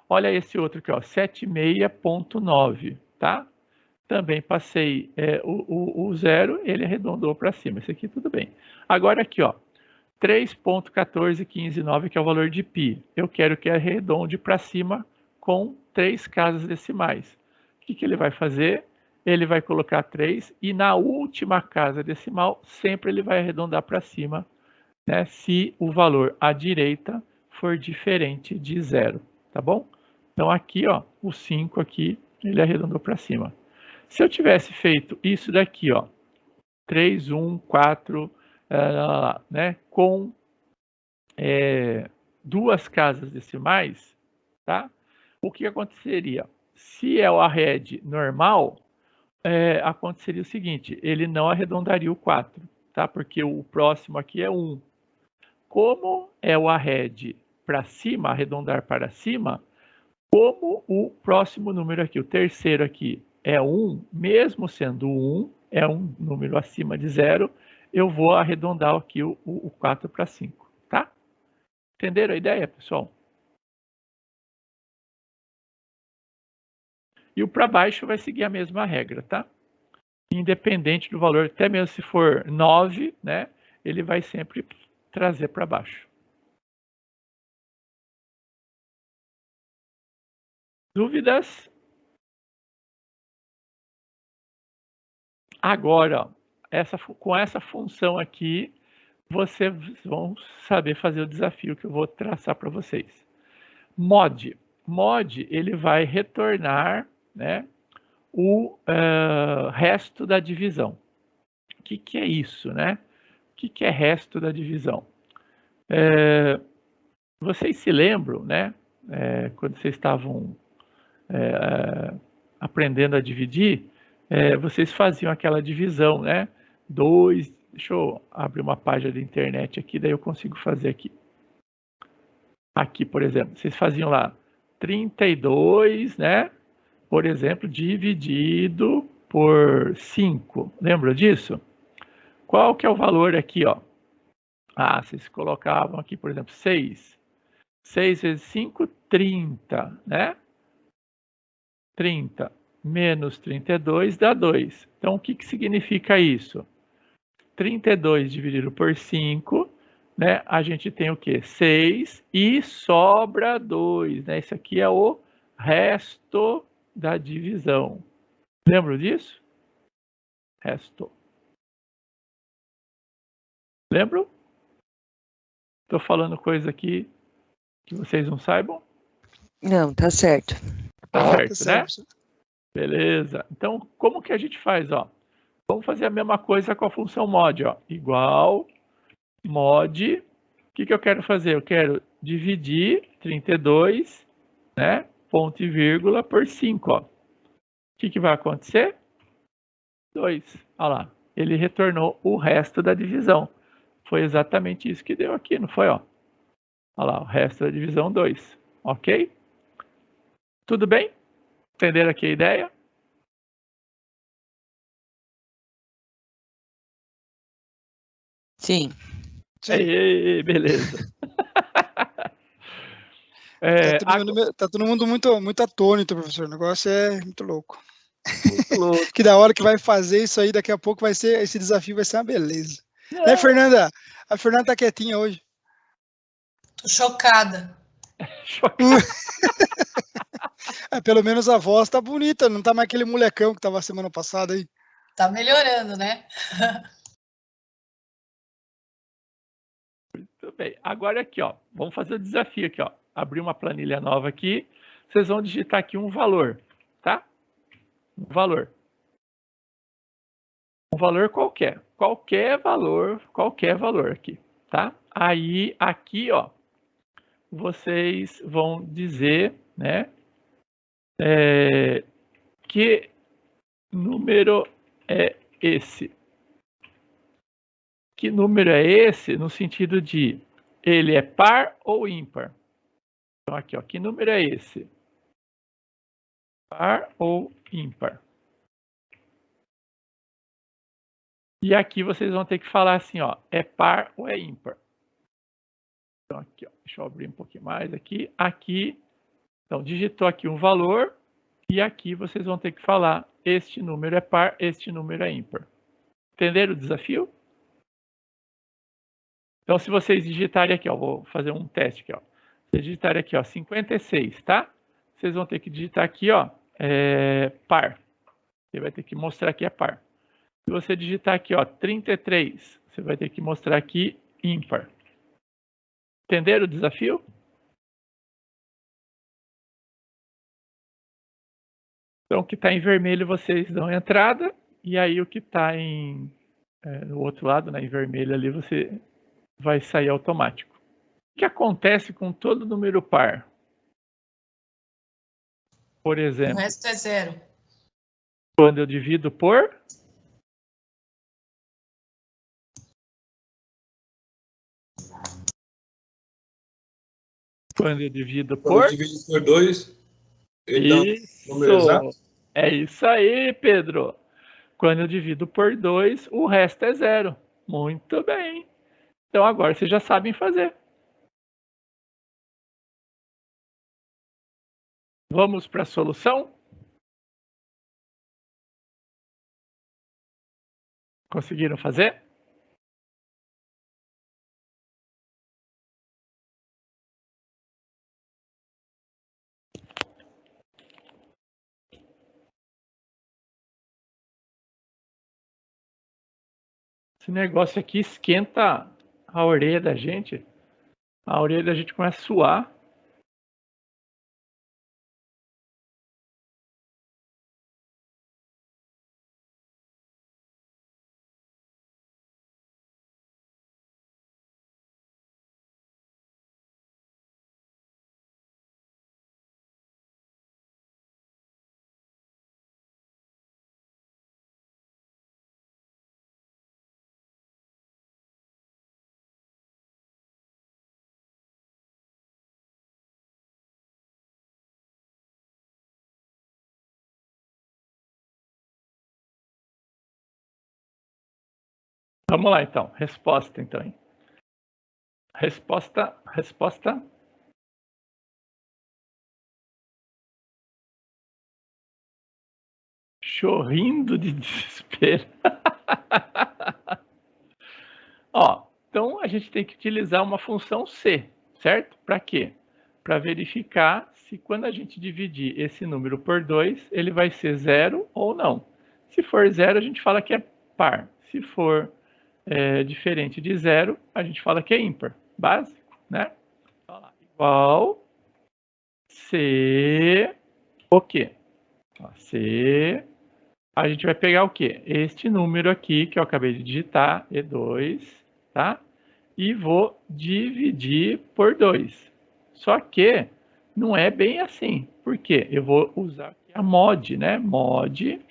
Olha esse outro aqui, ó, 76.9, tá? Também passei o 0, ele arredondou para cima. Esse aqui tudo bem. Agora aqui, ó, 3.14159, que é o valor de π. Eu quero que arredonde para cima com 3 casas decimais. O que ele vai fazer? Ele vai colocar 3 e na última casa decimal, sempre ele vai arredondar para cima, né, se o valor à direita for diferente de 0, tá bom? Então aqui, ó, o 5 aqui, ele arredondou para cima. Se eu tivesse feito isso daqui, ó, 3, 1, 4, né, com 2 casas decimais, tá? O que aconteceria? Se é o arred normal, aconteceria o seguinte, ele não arredondaria o 4, tá? Porque o próximo aqui é 1. Como é o arred para cima, arredondar para cima, como o próximo número aqui, o terceiro aqui, é 1, mesmo sendo 1, é um número acima de 0, eu vou arredondar aqui o 4 para 5, tá? Entenderam a ideia, pessoal? E o para baixo vai seguir a mesma regra, tá? Independente do valor, até mesmo se for 9, né, ele vai sempre trazer para baixo. Dúvidas? Agora, com essa função aqui, vocês vão saber fazer o desafio que eu vou traçar para vocês. Mod, ele vai retornar, né, o resto da divisão. O que é isso, né? O que é resto da divisão? Vocês se lembram, né, quando vocês estavam aprendendo a dividir, vocês faziam aquela divisão, né? 2, deixa eu abrir uma página da internet aqui, daí eu consigo fazer aqui. Aqui, por exemplo, vocês faziam lá 32, né? Por exemplo, dividido por 5. Lembra disso? Qual que é o valor aqui, ó? Ah, vocês colocavam aqui, por exemplo, 6. 6 vezes 5, 30, né? 30 menos 32 dá 2. Então, o que significa isso? 32 dividido por 5, né? A gente tem o quê? 6 e sobra 2, né? Isso aqui é o resto da divisão. Lembram disso? Resto. Lembram? Estou falando coisa aqui que vocês não saibam? Não, tá certo. Tá certo, né? Beleza. Então, como que a gente faz, ó? Vamos fazer a mesma coisa com a função mod, ó. Igual mod. O que eu quero fazer? Eu quero dividir 32, né? Ponto e vírgula por 5, ó. O que vai acontecer? 2. Olha lá. Ele retornou o resto da divisão. Foi exatamente isso que deu aqui, não foi? Ó? Olha lá, o resto da divisão 2. Ok? Tudo bem? Entenderam aqui a ideia? Sim. Sim. Ei, beleza. Tá todo mundo muito atônito, professor. O negócio é muito louco. Muito louco. Que da hora que vai fazer isso aí, daqui a pouco vai ser, esse desafio vai ser uma beleza. Não. Né, Fernanda? A Fernanda tá quietinha hoje. Tô chocada. Pelo menos a voz tá bonita, não tá mais aquele molecão que tava semana passada aí. Tá melhorando, né? Muito bem. Agora aqui, ó, vamos fazer o desafio aqui, ó. Abrir uma planilha nova aqui. Vocês vão digitar aqui um valor, tá? Um valor. Um valor qualquer. Qualquer valor aqui, tá? Aí, aqui, ó, vocês vão dizer, né, que número é esse. Que número é esse no sentido de ele é par ou ímpar? Então, aqui, ó, que número é esse? Par ou ímpar? E aqui vocês vão ter que falar assim, ó, é par ou é ímpar? Então, aqui, ó, deixa eu abrir um pouquinho mais aqui. Aqui, então, digitou aqui um valor e aqui vocês vão ter que falar este número é par, este número é ímpar. Entenderam o desafio? Então, se vocês digitarem aqui, ó, vou fazer um teste aqui, ó. Se digitarem aqui, ó, 56, tá? Vocês vão ter que digitar aqui, ó, par. Você vai ter que mostrar que é par. Se você digitar aqui, ó, 33, você vai ter que mostrar aqui ímpar. Entenderam o desafio? Então, o que está em vermelho vocês dão entrada, e aí o que está no outro lado, né, em vermelho ali, você vai sair automático. O que acontece com todo número par? Por exemplo, O resto é zero. quando eu divido por... Quando eu divido por... Quando eu divido por 2, ele dá um número exato? É isso aí, Pedro. Quando eu divido por 2, o resto é zero. Muito bem. Então agora vocês já sabem fazer. Vamos para a solução? Conseguiram fazer? Esse negócio aqui esquenta a orelha da gente. A orelha da gente começa a suar. Vamos lá, então. Resposta, então. Hein? Resposta. Chorrindo de desespero. Ó, então a gente tem que utilizar uma função C, certo? Para quê? Para verificar se quando a gente dividir esse número por 2, ele vai ser 0 ou não. Se for 0, a gente fala que é par. Se for diferente de 0, a gente fala que é ímpar. Básico, né? Igual C, o quê? C, a gente vai pegar o quê? Este número aqui que eu acabei de digitar, E2, tá? E vou dividir por 2. Só que não é bem assim. Por quê? Eu vou usar aqui a mod, né? Mod.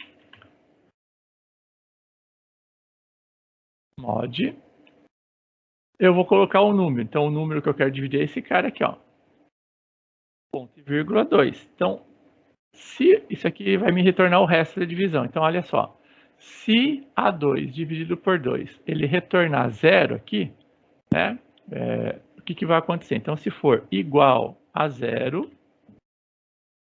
eu vou colocar um número. Então, o número que eu quero dividir é esse cara aqui, ó. Ponto e vírgula 2. Então, se isso aqui vai me retornar o resto da divisão. Então, olha só. Se A2 dividido por 2, ele retornar 0 aqui, né? O que vai acontecer? Então, se for igual a 0,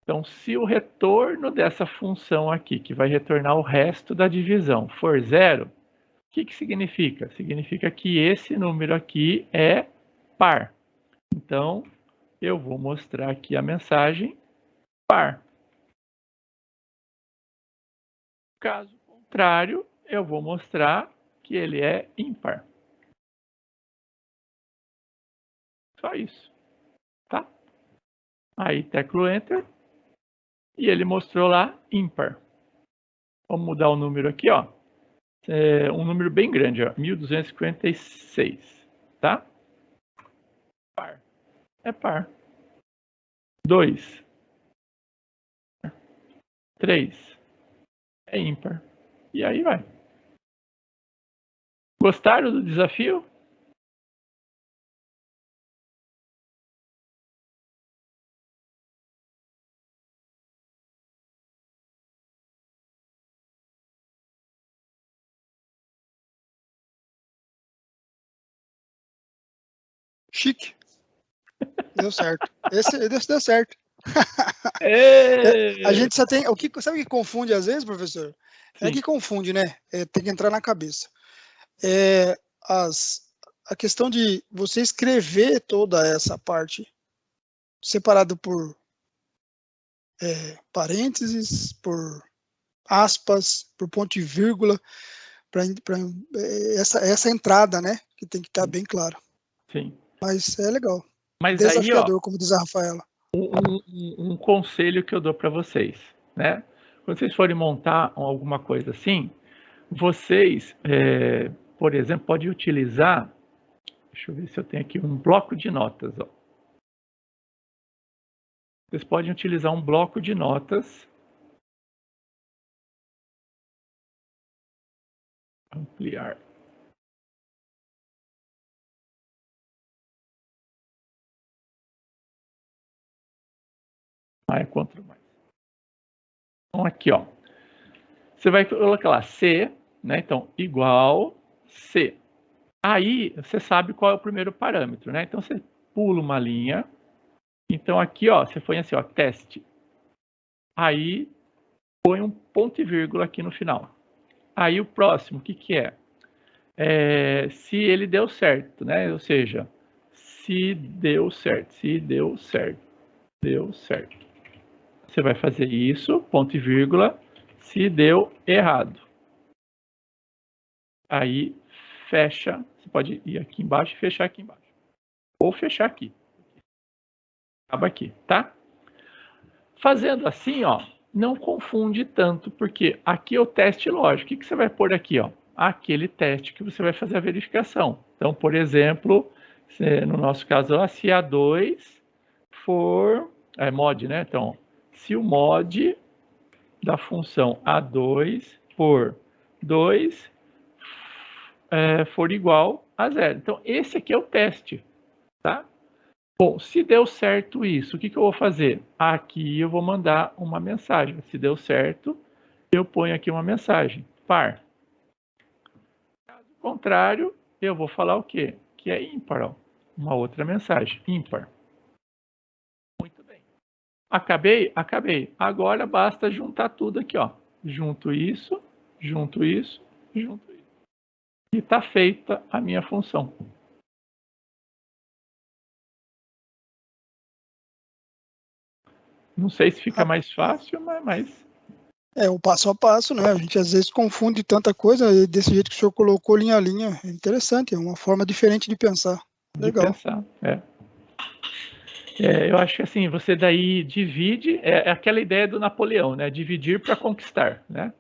então, se o retorno dessa função aqui, que vai retornar o resto da divisão, for 0, o que significa? Significa que esse número aqui é par. Então, eu vou mostrar aqui a mensagem par. Caso contrário, eu vou mostrar que ele é ímpar. Só isso, tá? Aí teclo Enter e ele mostrou lá ímpar. Vamos mudar o número aqui, ó. Um número bem grande, ó, 1256, tá? Par. É par. 2. 3. É ímpar. E aí vai. Gostaram do desafio? Chique. Deu certo. Esse deu certo. A gente só tem. Sabe o que confunde às vezes, professor? É que confunde, né? Tem que entrar na cabeça. A questão de você escrever toda essa parte separado por parênteses, por aspas, por ponto e vírgula, para essa entrada, né? Que tem que estar bem claro. Sim. Mas é legal. Mas desafiador, aí, ó, como diz a Rafaela. Um conselho que eu dou para vocês, né? Quando vocês forem montar alguma coisa assim, vocês, por exemplo, podem utilizar, deixa eu ver se eu tenho aqui um bloco de notas, ó. Vocês podem utilizar um bloco de notas. Ampliar. É Ctrl+. Então, aqui, ó. Você vai colocar lá C, né? Então, igual C. Aí, você sabe qual é o primeiro parâmetro, né? Então, você pula uma linha. Então, aqui, ó, você põe assim, ó, teste. Aí, põe um ponto e vírgula aqui no final. Aí, o próximo, o que que é? Se ele deu certo, né? Ou seja, se deu certo, deu certo. Você vai fazer isso, ponto e vírgula, se deu errado. Aí, fecha. Você pode ir aqui embaixo e fechar aqui embaixo. Ou fechar aqui. Acaba aqui, tá? Fazendo assim, ó, não confunde tanto, porque aqui é o teste lógico. O que você vai pôr aqui, ó? Aquele teste que você vai fazer a verificação. Então, por exemplo, no nosso caso, se A2 for mod, né? Então, se o mod da função A2 por 2 for igual a 0. Então, esse aqui é o teste, tá? Bom, se deu certo isso, o que eu vou fazer? Aqui eu vou mandar uma mensagem. Se deu certo, eu ponho aqui uma mensagem, par. Caso contrário, eu vou falar o quê? Que é ímpar, ó. Uma outra mensagem, ímpar. Muito bem. Acabei? Acabei. Agora basta juntar tudo aqui, ó. Junto isso, junto isso, junto isso. E está feita a minha função. Não sei se fica mais fácil, mas... O passo a passo, né? A gente às vezes confunde tanta coisa, e desse jeito que o senhor colocou linha a linha, é interessante, é uma forma diferente de pensar. Legal. De pensar, eu acho que assim, você daí divide, é aquela ideia do Napoleão, né? Dividir para conquistar, né?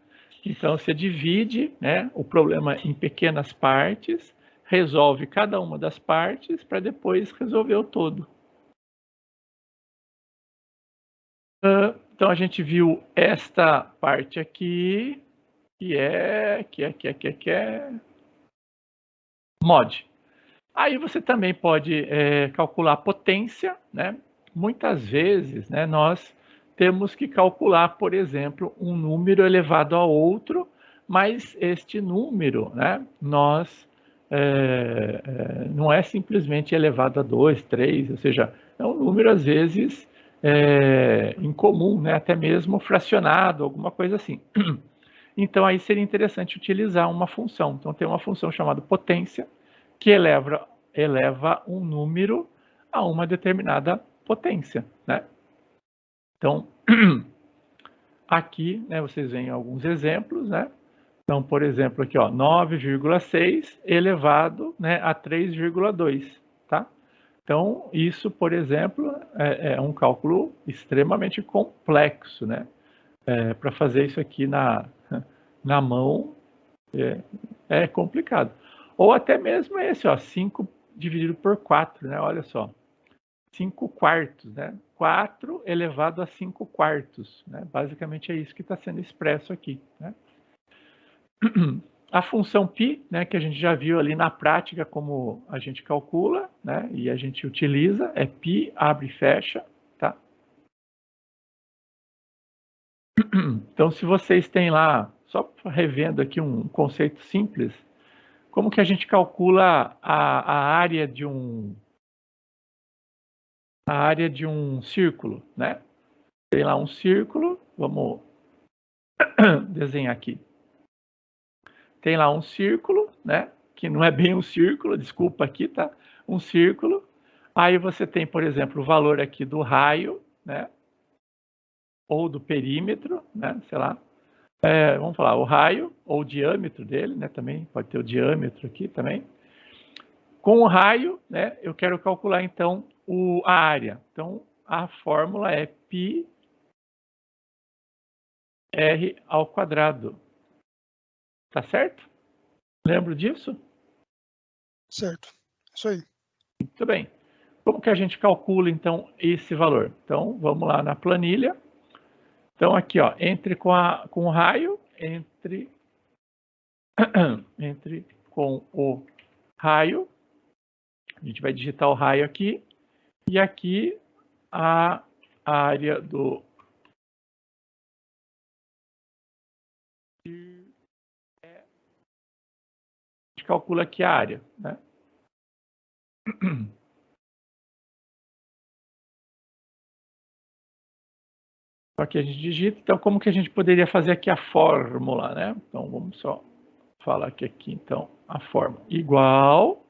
Então, você divide, né, o problema em pequenas partes, resolve cada uma das partes para depois resolver o todo. Então, a gente viu esta parte aqui, que é mod. Aí você também pode calcular a potência, né? Muitas vezes, né, nós temos que calcular, por exemplo, um número elevado a outro, mas este número, né, não é simplesmente elevado a 2, 3, ou seja, é um número às vezes incomum, né, até mesmo fracionado, alguma coisa assim. Então aí seria interessante utilizar uma função. Então tem uma função chamada potência, que eleva um número a uma determinada potência, né? Então, aqui, né, vocês veem alguns exemplos, né? Então, por exemplo, aqui, ó, 9,6 elevado, né, a 3,2, tá? Então, isso, por exemplo, é um cálculo extremamente complexo, né? Para fazer isso aqui na mão é complicado. Ou até mesmo esse, ó, 5 dividido por 4, né? Olha só. 5 quartos, né? 4 elevado a 5 quartos, né? Basicamente é isso que está sendo expresso aqui, né? A função π, né, que a gente já viu ali na prática como a gente calcula, né, e a gente utiliza, é π, abre e fecha, tá? Então, se vocês têm lá, só revendo aqui um conceito simples, como que a gente calcula a área de um círculo, né? Tem lá um círculo, vamos desenhar aqui. Tem lá um círculo, né? Que não é bem um círculo, desculpa aqui, tá? Um círculo. Aí você tem, por exemplo, o valor aqui do raio, né? Ou do perímetro, né? Sei lá. Vamos falar o raio ou o diâmetro dele, né? Também pode ter o diâmetro aqui também. Com o raio, né? Eu quero calcular então a área. Então a fórmula é πr ao quadrado. Tá certo? Lembro disso? Certo. Isso aí. Muito bem. Como que a gente calcula, então, esse valor? Então, vamos lá na planilha. Então, aqui, ó, entre com o raio, entre com o raio, a gente vai digitar o raio aqui, e aqui a área do... A gente calcula aqui a área, né? Só que a gente digita, então como que a gente poderia fazer aqui a fórmula, né? Então vamos só falar aqui então, a fórmula. Igual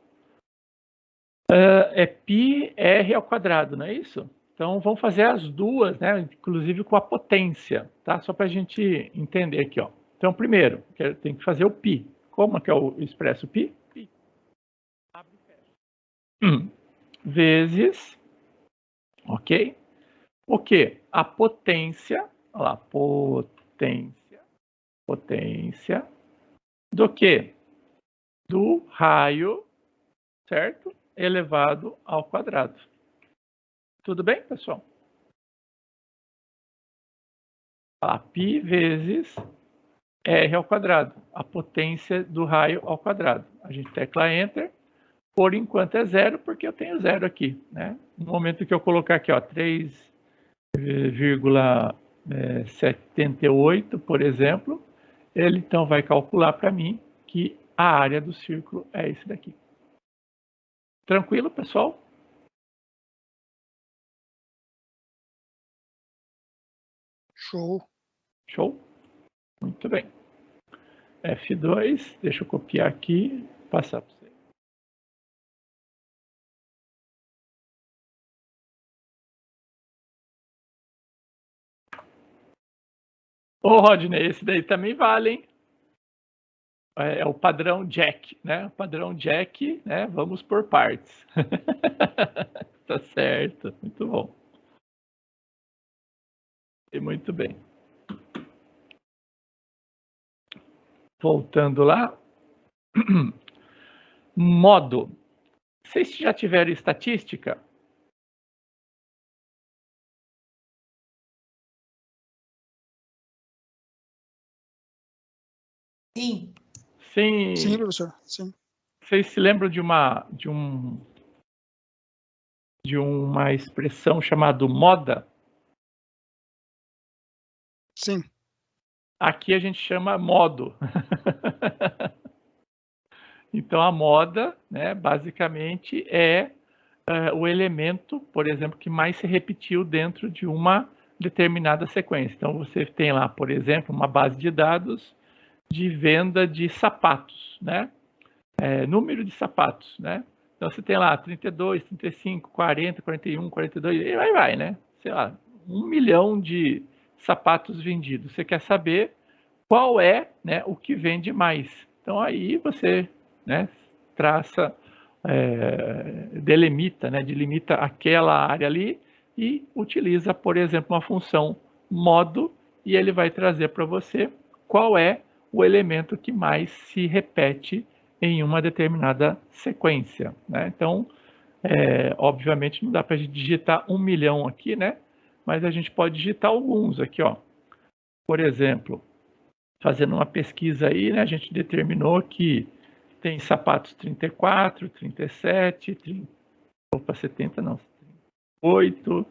é πr ao quadrado, não é isso? Então vamos fazer as duas, né? Inclusive com a potência, tá? Só para a gente entender aqui, ó. Então primeiro, tem que fazer o π. Como que eu expresso π? Π. Abre e fecha. Vezes, ok? O que? A potência, olha lá, potência do que? Do raio, certo? Elevado ao quadrado. Tudo bem, pessoal? Olha lá, π vezes r ao quadrado, a potência do raio ao quadrado. A gente tecla Enter, por enquanto é zero, porque eu tenho zero aqui, né? No momento que eu colocar aqui, ó, 3,78, por exemplo, ele então vai calcular para mim que a área do círculo é esse daqui. Tranquilo, pessoal? Show. Show? Muito bem. F2, deixa eu copiar aqui, passar para você. Ô, Rodney, esse daí também vale, hein? É o padrão Jack, né? O padrão Jack, né? Vamos por partes. Tá certo, muito bom. E muito bem. Voltando lá. Modo. Vocês já tiveram estatística? Sim. Sim. Sim, professor. Sim. Vocês se lembram de uma expressão chamada moda? Sim. Aqui a gente chama modo. Então, a moda, né, basicamente, é o elemento, por exemplo, que mais se repetiu dentro de uma determinada sequência. Então, você tem lá, por exemplo, uma base de dados de venda de sapatos, né? Número de sapatos, né? Então, você tem lá 32, 35, 40, 41, 42, e vai, né? Sei lá, 1 milhão de sapatos vendidos. Você quer saber qual é, né, o que vende mais. Então, aí você, né, traça, delimita, né, delimita aquela área ali e utiliza, por exemplo, uma função modo, e ele vai trazer para você qual é o elemento que mais se repete em uma determinada sequência, né? Então, obviamente, não dá para digitar 1 milhão aqui, né? Mas a gente pode digitar alguns aqui, ó. Por exemplo, fazendo uma pesquisa aí, né, a gente determinou que tem sapatos 34, 37, 70 não, 38,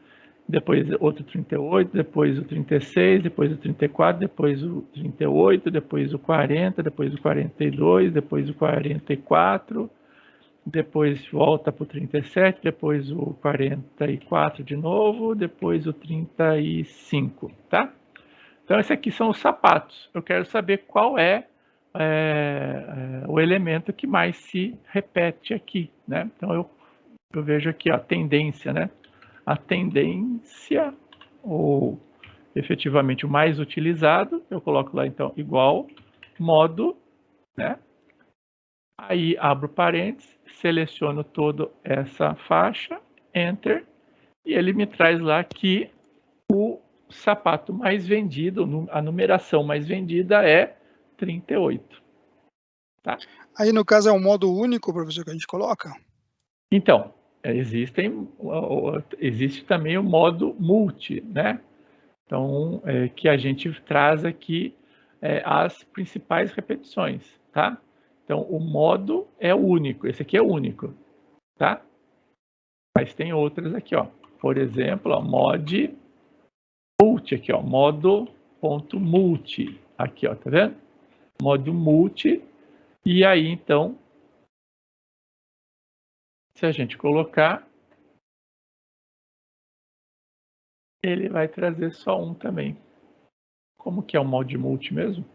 depois outro 38, depois o 36, depois o 34, depois o 38, depois o 40, depois o 42, depois o 44, depois volta para o 37, depois o 44 de novo, depois o 35, tá? Então, esses aqui são os sapatos. Eu quero saber qual é o elemento que mais se repete aqui, né? Então, eu vejo aqui a tendência, né? A tendência, ou efetivamente o mais utilizado, eu coloco lá, então, igual, modo, né? Aí, abro parênteses, seleciono toda essa faixa, Enter, e ele me traz lá que o sapato mais vendido, a numeração mais vendida é 38. Tá? Aí, no caso, é um modo único, professor, que a gente coloca? Então, existe também o modo multi, né? Então, que a gente traz aqui as principais repetições, tá? Então, o modo é único, esse aqui é único, tá? Mas tem outras aqui, ó. Por exemplo, ó, mod multi aqui, ó, modo.multi, aqui, ó, tá vendo? Modo multi, e aí, então, se a gente colocar, ele vai trazer só um também. Como que é o modo multi mesmo?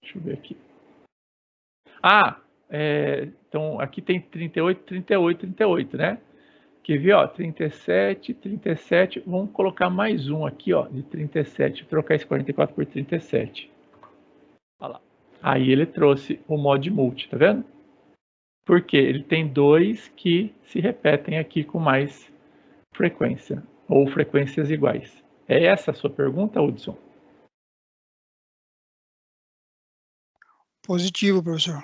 Deixa eu ver aqui. Então, aqui tem 38, 38, 38, né? Quer ver, ó, 37, 37, vamos colocar mais um aqui, ó, de 37, trocar esse 44 por 37. Olha lá. Aí ele trouxe o mod multi, tá vendo? Porque ele tem dois que se repetem aqui com mais frequência, ou frequências iguais. É essa a sua pergunta, Hudson? Positivo, professor.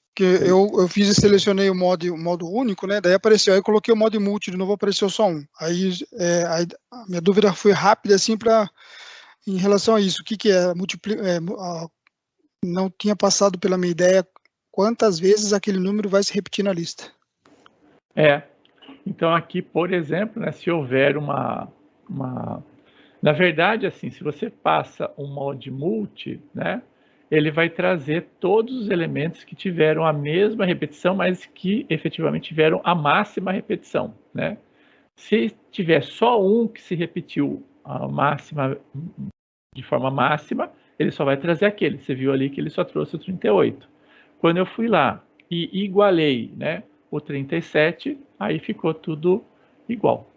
Porque eu fiz e selecionei o modo único, né? Daí apareceu, aí eu coloquei o modo multi, de novo apareceu só um. Aí a minha dúvida foi rápida, assim, em relação a isso. O que é? Não tinha passado pela minha ideia quantas vezes aquele número vai se repetir na lista. Então aqui, por exemplo, né, se houver na verdade, assim, se você passa um mod multi, né, ele vai trazer todos os elementos que tiveram a mesma repetição, mas que efetivamente tiveram a máxima repetição, né? Se tiver só um que se repetiu a máxima, de forma máxima, ele só vai trazer aquele. Você viu ali que ele só trouxe o 38. Quando eu fui lá e igualei, né, o 37, aí ficou tudo igual.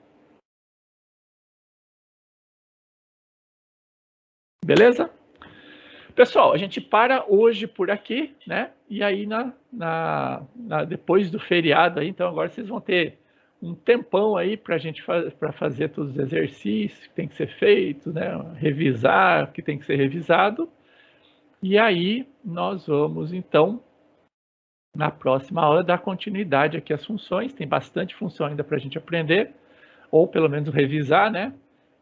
Beleza? Pessoal, a gente para hoje por aqui, né? E aí, depois do feriado, aí, então agora vocês vão ter um tempão aí para a gente para fazer todos os exercícios que tem que ser feito, né? Revisar o que tem que ser revisado. E aí nós vamos, então, na próxima aula, dar continuidade aqui às funções. Tem bastante função ainda para a gente aprender, ou pelo menos revisar, né?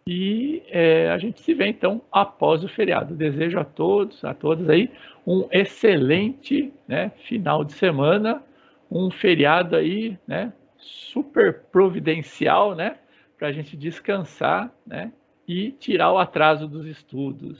E a gente se vê, então, após o feriado. Desejo a todos, a todas aí, um excelente, né, final de semana, um feriado aí, né, super providencial, né, para a gente descansar, né, e tirar o atraso dos estudos.